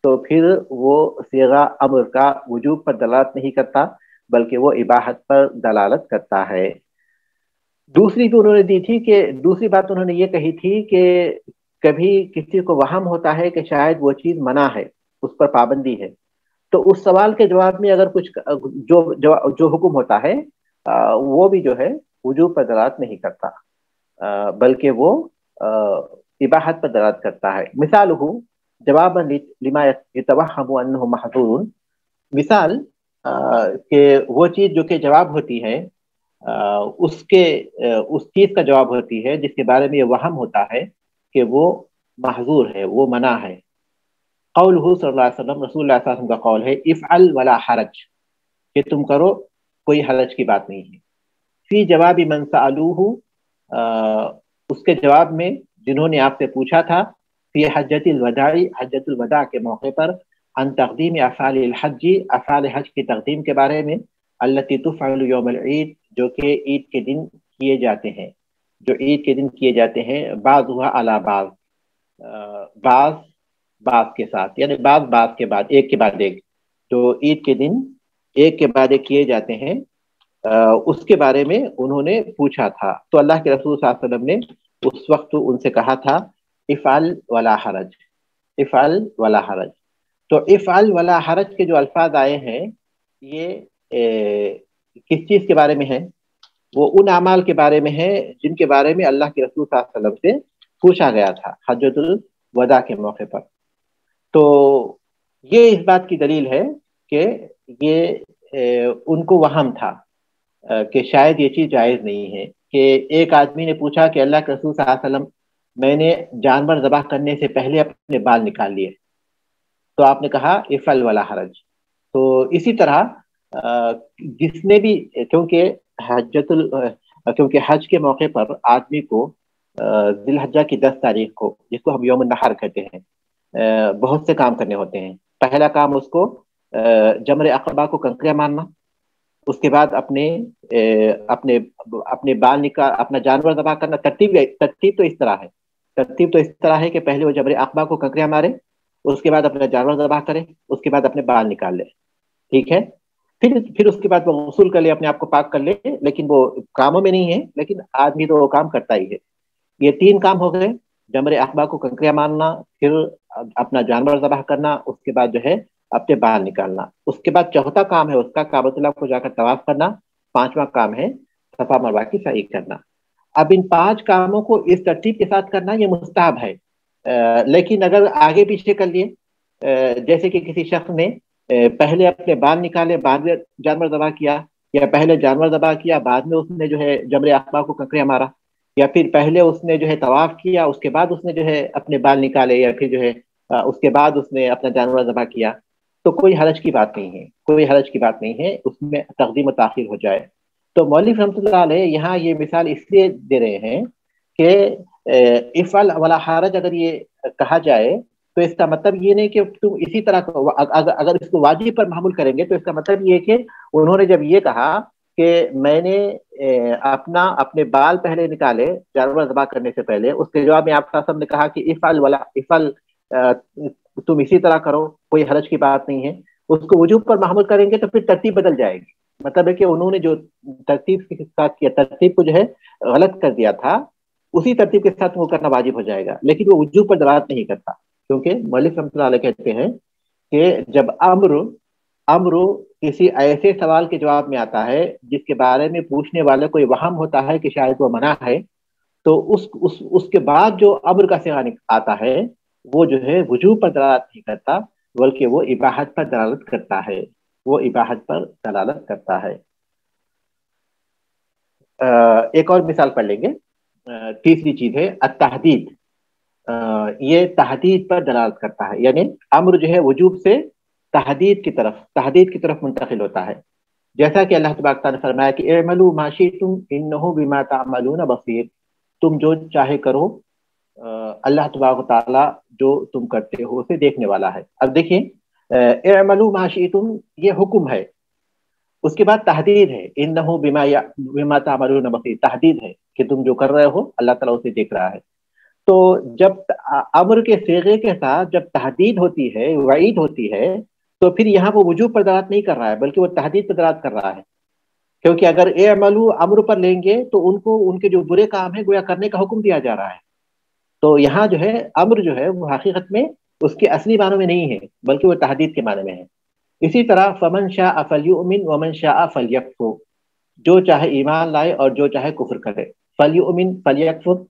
تو پھر وہ صیغہ امر کا وجوب پر دلالت نہیں کرتا بلکہ وہ اباحت پر دلالت کرتا ہے۔ دوسری بھی انہوں نے دی تھی کہ دوسری بات انہوں نے یہ کہی تھی کہ کبھی کسی کو وہم ہوتا ہے کہ شاید وہ چیز منع ہے، اس پر پابندی ہے، تو اس سوال کے جواب میں اگر کچھ جو حکم ہوتا ہے وہ بھی جو ہے وجوب پر دلالت نہیں کرتا بلکہ وہ اباحت پر دلالت کرتا ہے۔ مثال ہو جواب لما یتوہم انہ محظور، مثال کہ وہ چیز جو کہ جواب ہوتی ہے اس چیز کا جواب ہوتی ہے جس کے بارے میں یہ وہم ہوتا ہے کہ وہ محظور ہے، وہ منع ہے۔ قولہ صلی اللہ علیہ وسلم، رسول اللہ صلی اللہ علیہ وسلم کا قول ہے افعل ولا حرج، کہ تم کرو کوئی حرج کی بات نہیں ہے۔ فی جواب من سألوہ، اس کے جواب میں جنہوں نے آپ سے پوچھا تھا، فی حجۃ الوداع، حجۃ الوداع کے موقع پر، عن تقدیم افعال الحج، افعال حج کی تقدیم کے بارے میں، التی تفعل یوم العید، جو کہ عید کے دن کیے جاتے ہیں، جو عید کے دن کیے جاتے ہیں، بعضها علی بعض، بعض بعض کے ساتھ، یعنی بعض بعض کے بعد، ایک کے بعد ایک، جو عید کے دن ایک کے بعد ایک کیے جاتے ہیں، اس کے بارے میں انہوں نے پوچھا تھا. تو اللہ کے رسول صلی اللہ علیہ وسلم نے اس وقت ان سے کہا تھا افعل ولا حرج، افعل ولا حرج. تو افعل ولا حرج کے جو الفاظ آئے ہیں یہ کس چیز کے بارے میں ہے؟ وہ ان اعمال کے بارے میں ہے جن کے بارے میں اللہ کے رسول صلی اللہ علیہ وسلم سے پوچھا گیا تھا حجۃ الوداع کے موقع پر. تو یہ اس بات کی دلیل ہے کہ یہ ان کو وہم تھا کہ شاید یہ چیز جائز نہیں ہے، کہ ایک آدمی نے پوچھا کہ اللہ کے رسول صلی اللہ علیہ وسلم میں نے جانور ذبح کرنے سے پہلے اپنے بال نکال لیے، تو آپ نے کہا افعل ولا حرج. تو اسی طرح جس نے بھی، کیونکہ حج کے موقع پر آدمی کو ذی الحجہ کی 10 تاریخ کو، جس کو ہم یوم النحر کہتے ہیں، بہت سے کام کرنے ہوتے ہیں. پہلا کام اس کو جمر عقبہ کو کنکریاں مارنا، اس کے بعد اپنے بال نکال، اپنا جانور ذبح کرنا. ترتیب تو اس طرح ہے کہ پہلے وہ جمر عقبہ کو کنکریاں مارے، اس کے بعد اپنا جانور ذبح کرے، اس کے بعد اپنے بال نکال لے، ٹھیک ہے. پھر اس کے بعد وہ غسل کر لے، اپنے آپ کو پاک کر لے. لیکن وہ کاموں میں نہیں ہے، لیکن آدمی تو وہ کام کرتا ہی ہے. یہ 3 کام ہو گئے، جمر عقبہ کو کنکریاں مارنا، پھر اپنا جانور ذبح کرنا، اس کے بعد جو ہے اپنے بال نکالنا. اس کے بعد چوتھا کام ہے اس کا کعبۃ اللہ کو جا کر طواف کرنا. 5واں کام ہے صفا مروہ کی سعی کرنا. اب ان 5 کاموں کو اس ترتیب کے ساتھ کرنا یہ مستحب ہے. لیکن اگر آگے پیچھے کر لیے، جیسے کہ کسی شخص نے پہلے اپنے بال نکالے بعد میں جانور ذبح کیا، یا پہلے جانور ذبح کیا بعد میں اس نے جو ہے جمر عقبہ کو کنکریاں مارا، یا پھر پہلے اس نے جو ہے طواف کیا اس کے بعد اس نے جو ہے اپنے بال نکالے، یا پھر جو ہے اس کے بعد اس نے اپنا جانور ذبح کیا، تو کوئی حرج کی بات نہیں ہے، کوئی حرج کی بات نہیں ہے اس میں تقدیم و تاخیر ہو جائے. تو مولوی رحمۃ اللہ علیہ یہاں یہ مثال اس لیے دے رہے ہیں کہ افعل ولا حرج اگر یہ کہا جائے تو اس کا مطلب یہ نہیں کہ تم اسی طرح، اگر اس کو واجب پر معمول کریں گے تو اس کا مطلب یہ کہ انہوں نے جب یہ کہا کہ میں نے اپنے بال پہلے نکالے جانور ذبح کرنے سے پہلے، اس کے جواب میں آپ صاحب نے کہا کہ افعل تم اسی طرح کرو، کوئی حرج کی بات نہیں ہے. اس کو وجوب پر معمول کریں گے تو پھر ترتیب بدل جائے گی. مطلب ہے کہ انہوں نے جو ترتیب کے ساتھ کیا، ترتیب کو جو ہے غلط کر دیا تھا، اسی ترتیب کے ساتھ وہ کرنا واجب ہو جائے گا، لیکن وہ وجوب پر دلالت نہیں کرتا. کیونکہ مولوی رحمۃ اللہ علیہ کہتے ہیں کہ جب امر کسی ایسے سوال کے جواب میں آتا ہے جس کے بارے میں پوچھنے والے کو یہ وہم ہوتا ہے کہ شاید وہ منع ہے، تو اس کے بعد جو امر کا صیغہ آتا ہے وہ جو ہے وجوب پر دلالت نہیں کرتا، بلکہ وہ اباحت پر دلالت کرتا ہے، وہ اباحت پر دلالت کرتا ہے. ایک اور مثال پڑھ لیں گے. تیسری چیز ہے التحدید. یہ تحدید پر دلالت کرتا ہے، یعنی امر جو ہے وجوب سے تحدید کی طرف منتقل ہوتا ہے. جیسا کہ اللہ تبارک تعالیٰ نے فرمایا کہ اعملوا ما شئتم انہ بما تعملون بصیر، تم جو چاہے کرو، اللہ تبارک تعالیٰ جو تم کرتے ہو اسے دیکھنے والا ہے. اب دیکھیں اعملوا ما شئتم یہ حکم ہے، اس کے بعد تحدید ہے انہ بما تعملون بصیر، تحدید ہے کہ تم جو کر رہے ہو اللہ تعالیٰ اسے دیکھ رہا ہے. تو جب امر کے صیغے کے ساتھ جب تحدید ہوتی ہے، وعید ہوتی ہے، تو پھر یہاں وہ وجوب پر دلالت نہیں کر رہا ہے بلکہ وہ تحدید پر دلالت کر رہا ہے. کیونکہ اگر اعملوا امر پر لیں گے تو ان کو ان کے جو برے کام ہیں گویا کرنے کا حکم دیا جا رہا ہے. تو یہاں جو ہے امر جو ہے وہ حقیقت میں اس کے اصلی معنوں میں نہیں ہے بلکہ وہ تحدید کے معنی میں ہے. اسی طرح فمن شاء فلیؤمن ومن شاء فلیکفر، جو چاہے ایمان لائے اور جو چاہے کفر کرے. فلیؤمن فلیکفر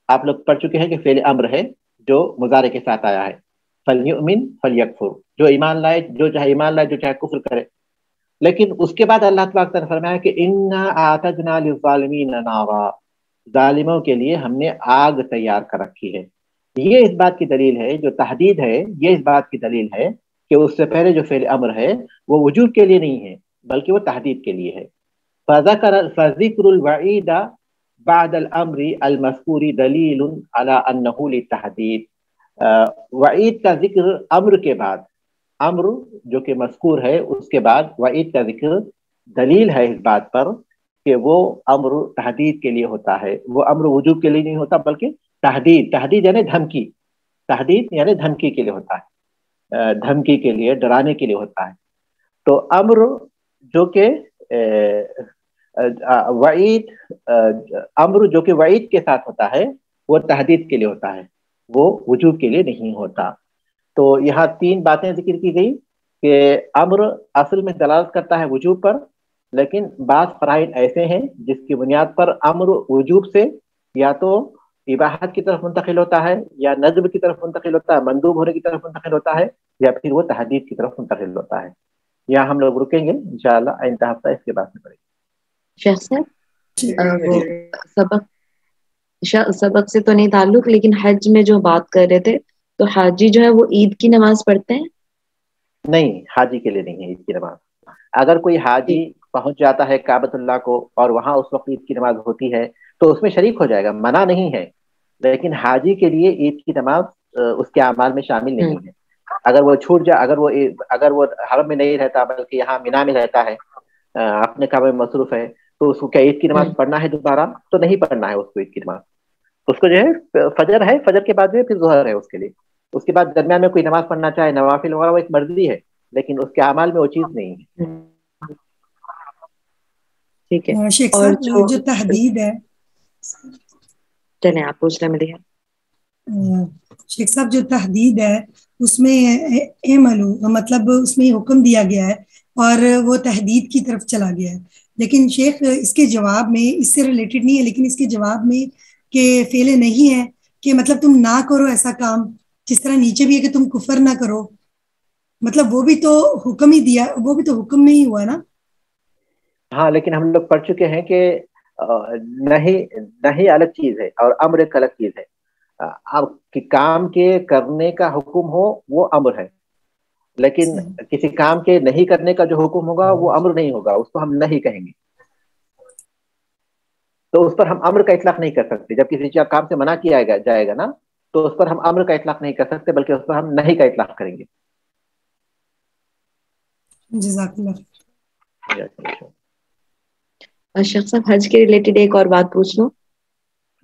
آپ لوگ پڑھ چکے ہیں کہ فعل امر ہے جو مضارع کے ساتھ آیا ہے. فلیؤمن فلیکفر، جو ایمان لائے، جو چاہے ایمان لائے، جو چاہے کفر کرے. لیکن اس کے بعد اللہ تبارک تعالیٰ نے فرمایا کہ انا اعتدنا للظالمین نارا، ظالموں کے لیے ہم نے آگ تیار کر رکھی ہے. یہ اس بات کی دلیل ہے، جو تحدید ہے یہ اس بات کی دلیل ہے کہ اس سے پہلے جو فعل امر ہے وہ وجوب کے لیے نہیں ہے بلکہ وہ تحدید کے لیے ہے. فذکر الوعید بعد الامر المذکور دلیل علی انہ للتحدید. وعید کا ذکر امر کے بعد، امر جو کہ مذکور ہے اس کے بعد وعید کا ذکر دلیل ہے اس بات پر کہ وہ امر تحدید کے لیے ہوتا ہے، وہ امر وجوب کے لیے نہیں ہوتا، بلکہ تحدید یعنی دھمکی، تحدید یعنی دھمکی کے لیے ہوتا ہے، دھمکی کے لیے، ڈرانے کے لیے ہوتا ہے۔ تو امر جو کہ وعید، امر جو کہ وعید کے ساتھ ہوتا ہے وہ تحدید کے لیے ہوتا ہے، وہ وجوب کے لیے نہیں ہوتا۔ تو یہاں تین باتیں ذکر کی گئی کہ امر اصل میں دلالت کرتا ہے وجوب پر، لیکن بعض فرائض ایسے ہیں جس کی بنیاد پر امر وجوب سے یا تو اباحت کی طرف منتقل ہوتا ہے، یا ندب کی طرف منتقل ہوتا ہے، مندوب ہونے کی طرف منتقل ہوتا ہے، یا پھر وہ تحدید کی طرف منتقل ہوتا ہے۔ یہاں ہم لوگ رکیں گے انشاءاللہ، آئندہ ہفتہ اس کے بعد میں پڑھیں گے۔ شیخ صاحب وہ سبق سے تو نہیں تعلق، لیکن حج میں جو بات کر رہے تھے، تو حاجی جو ہے وہ عید کی نماز پڑھتے ہیں؟ نہیں، حاجی کے لیے نہیں ہے عید کی نماز۔ اگر کوئی حاجی پہنچ جاتا ہے کعبۃ اللہ کو اور وہاں اس وقت عید کی نماز ہوتی ہے تو اس میں شریک ہو جائے گا، منع نہیں ہے، لیکن حاجی کے لیے عید کی نماز اس کے اعمال میں شامل نہیں ہے۔ اگر وہ چھوٹ جائے، اگر وہ حرم میں نہیں رہتا بلکہ یہاں مینا میں رہتا ہے، اپنے کعبے میں مصروف ہے، تو اس کو کیا عید کی نماز پڑھنا ہے دوبارہ؟ تو نہیں پڑھنا ہے اس کو عید کی نماز۔ اس کو جو ہے فجر ہے، فجر کے بعد جو ہے پھر ظہر ہے اس کے لیے، اس کے بعد درمیان میں کوئی نماز پڑھنا چاہے، نوافل وغیرہ، وہ ایک مرضی ہے، لیکن اس کے اعمال میں وہ چیز نہیں ہے۔ ٹھیک ہے۔ شیخ اور صاحب جو تحدید ہے، چلیں آپ پوچھ رہے مدیحہ۔ شیخ صاحب جو تحدید ہے اس میں اعملوا، مطلب اس میں حکم دیا گیا ہے اور وہ تحدید کی طرف چلا گیا ہے، لیکن شیخ اس کے جواب میں، اس سے ریلیٹڈ نہیں ہے لیکن اس کے جواب میں کہ فعل نہیں ہے کہ مطلب تم نہ کرو ایسا کام، جس طرح نیچے بھی ہے کہ تم کفر نہ کرو، مطلب وہ بھی تو حکم ہی دیا، وہ بھی تو حکم نہیں ہوا نا۔ ہاں، لیکن ہم لوگ پڑھ چکے ہیں کہ نہیں الگ چیز ہے اور امر ایک الگ چیز ہے۔ اب کہ کام کے کرنے کا حکم ہو وہ امر ہے، لیکن کسی کام کے نہیں کرنے کا جو حکم ہوگا وہ امر نہیں ہوگا، اس کو ہم نہیں کہیں گے۔ تو اس پر ہم امر کا اطلاق نہیں کر سکتے۔ جب کسی کام سے منع کیا جائے گا نا، تو اس پر ہم امر کا اطلاق نہیں کر سکتے، بلکہ اس پر ہم نہیں کا اطلاق کریں گے۔ جزاک اللہ۔ شیخ صاحب حج کے ریلیٹڈ ایک اور بات پوچھ لوں؟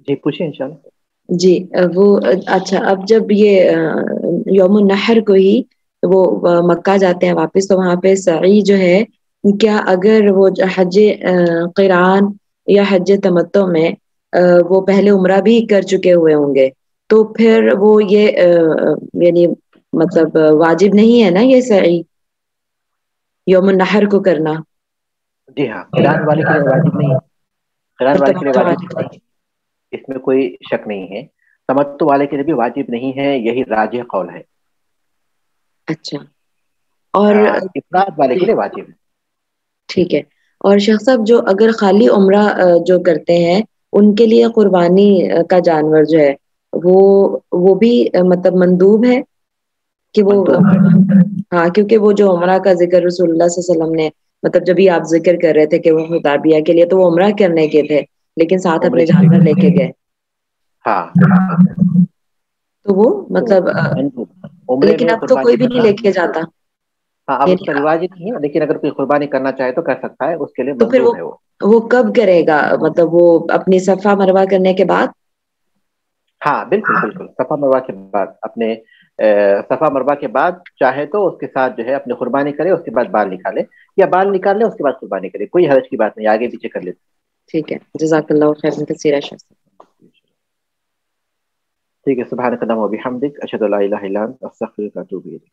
جی پوچھیں انشاءاللہ۔ جی وہ اچھا، اب جب یہ یوم النحر کو ہی وہ مکہ جاتے ہیں واپس، تو وہاں پہ سعی جو ہے، کیا اگر وہ حج قران یا حج تمتع میں وہ پہلے عمرہ بھی کر چکے ہوئے ہوں گے، تو پھر وہ یہ یعنی مطلب واجب نہیں ہے نا یہ سعی یوم النحر کو کرنا؟ جی ہاں، قران والے کے لیے واجب نہیں ہے، قران والے کے لیے واجب نہیں ہے، اس میں کوئی شک نہیں ہے۔ تمتع والے کے لیے بھی واجب نہیں ہے، یہی راجح قول ہے۔ اچھا، اور افراد والے کے لیے واجب ہے۔ ٹھیک ہے۔ اور شیخ صاحب جو اگر خالی عمرہ جو کرتے ہیں، ان کے لیے قربانی کا جانور جو ہے وہ بھی مطلب مندوب ہے کہ وہ، ہاں کیونکہ وہ جو عمرہ کا ذکر رسول اللہ صلی اللہ علیہ وسلم نے، مطلب جب بھی آپ ذکر کر رہے تھے کہ وہ حدیبیہ کے لیے، تو وہ عمرہ کرنے کے تھے لیکن ساتھ اپنے جانور لے کے گئے، ہاں بالکل۔ تو وہ مطلب عمرے لیکن میں اب تو قربانی کوئی بھی نہیں کرنا، لے کے جاتا، ہاں اب اس کا رواج ہی نہیں ہے، لیکن اگر کوئی قربانی کرنا چاہے تو کر سکتا ہے، اس کے لیے تو پھر مندوب ہے وہ کب کرے گا؟ مطلب وہ اپنی صفا مروہ کرنے کے بعد؟ ہاں بالکل بالکل، صفا مروہ کے بعد، اپنے صفا مروہ کے بعد چاہے تو اس کے ساتھ جو ہے اپنی قربانی کرے، اس کے بعد بال نکالے، یا بال نکال لے اس کے بعد قربانی کرے، کوئی حرج کی بات نہیں، آگے پیچھے کر لیتے۔ ٹھیک ہے، جزاک اللہ خیر کثیرا۔ ٹھیک ہے، سبحانک اللہم و بحمدک، اشہد ان لا الہ الا انت، استغفرک و اتوب الیک۔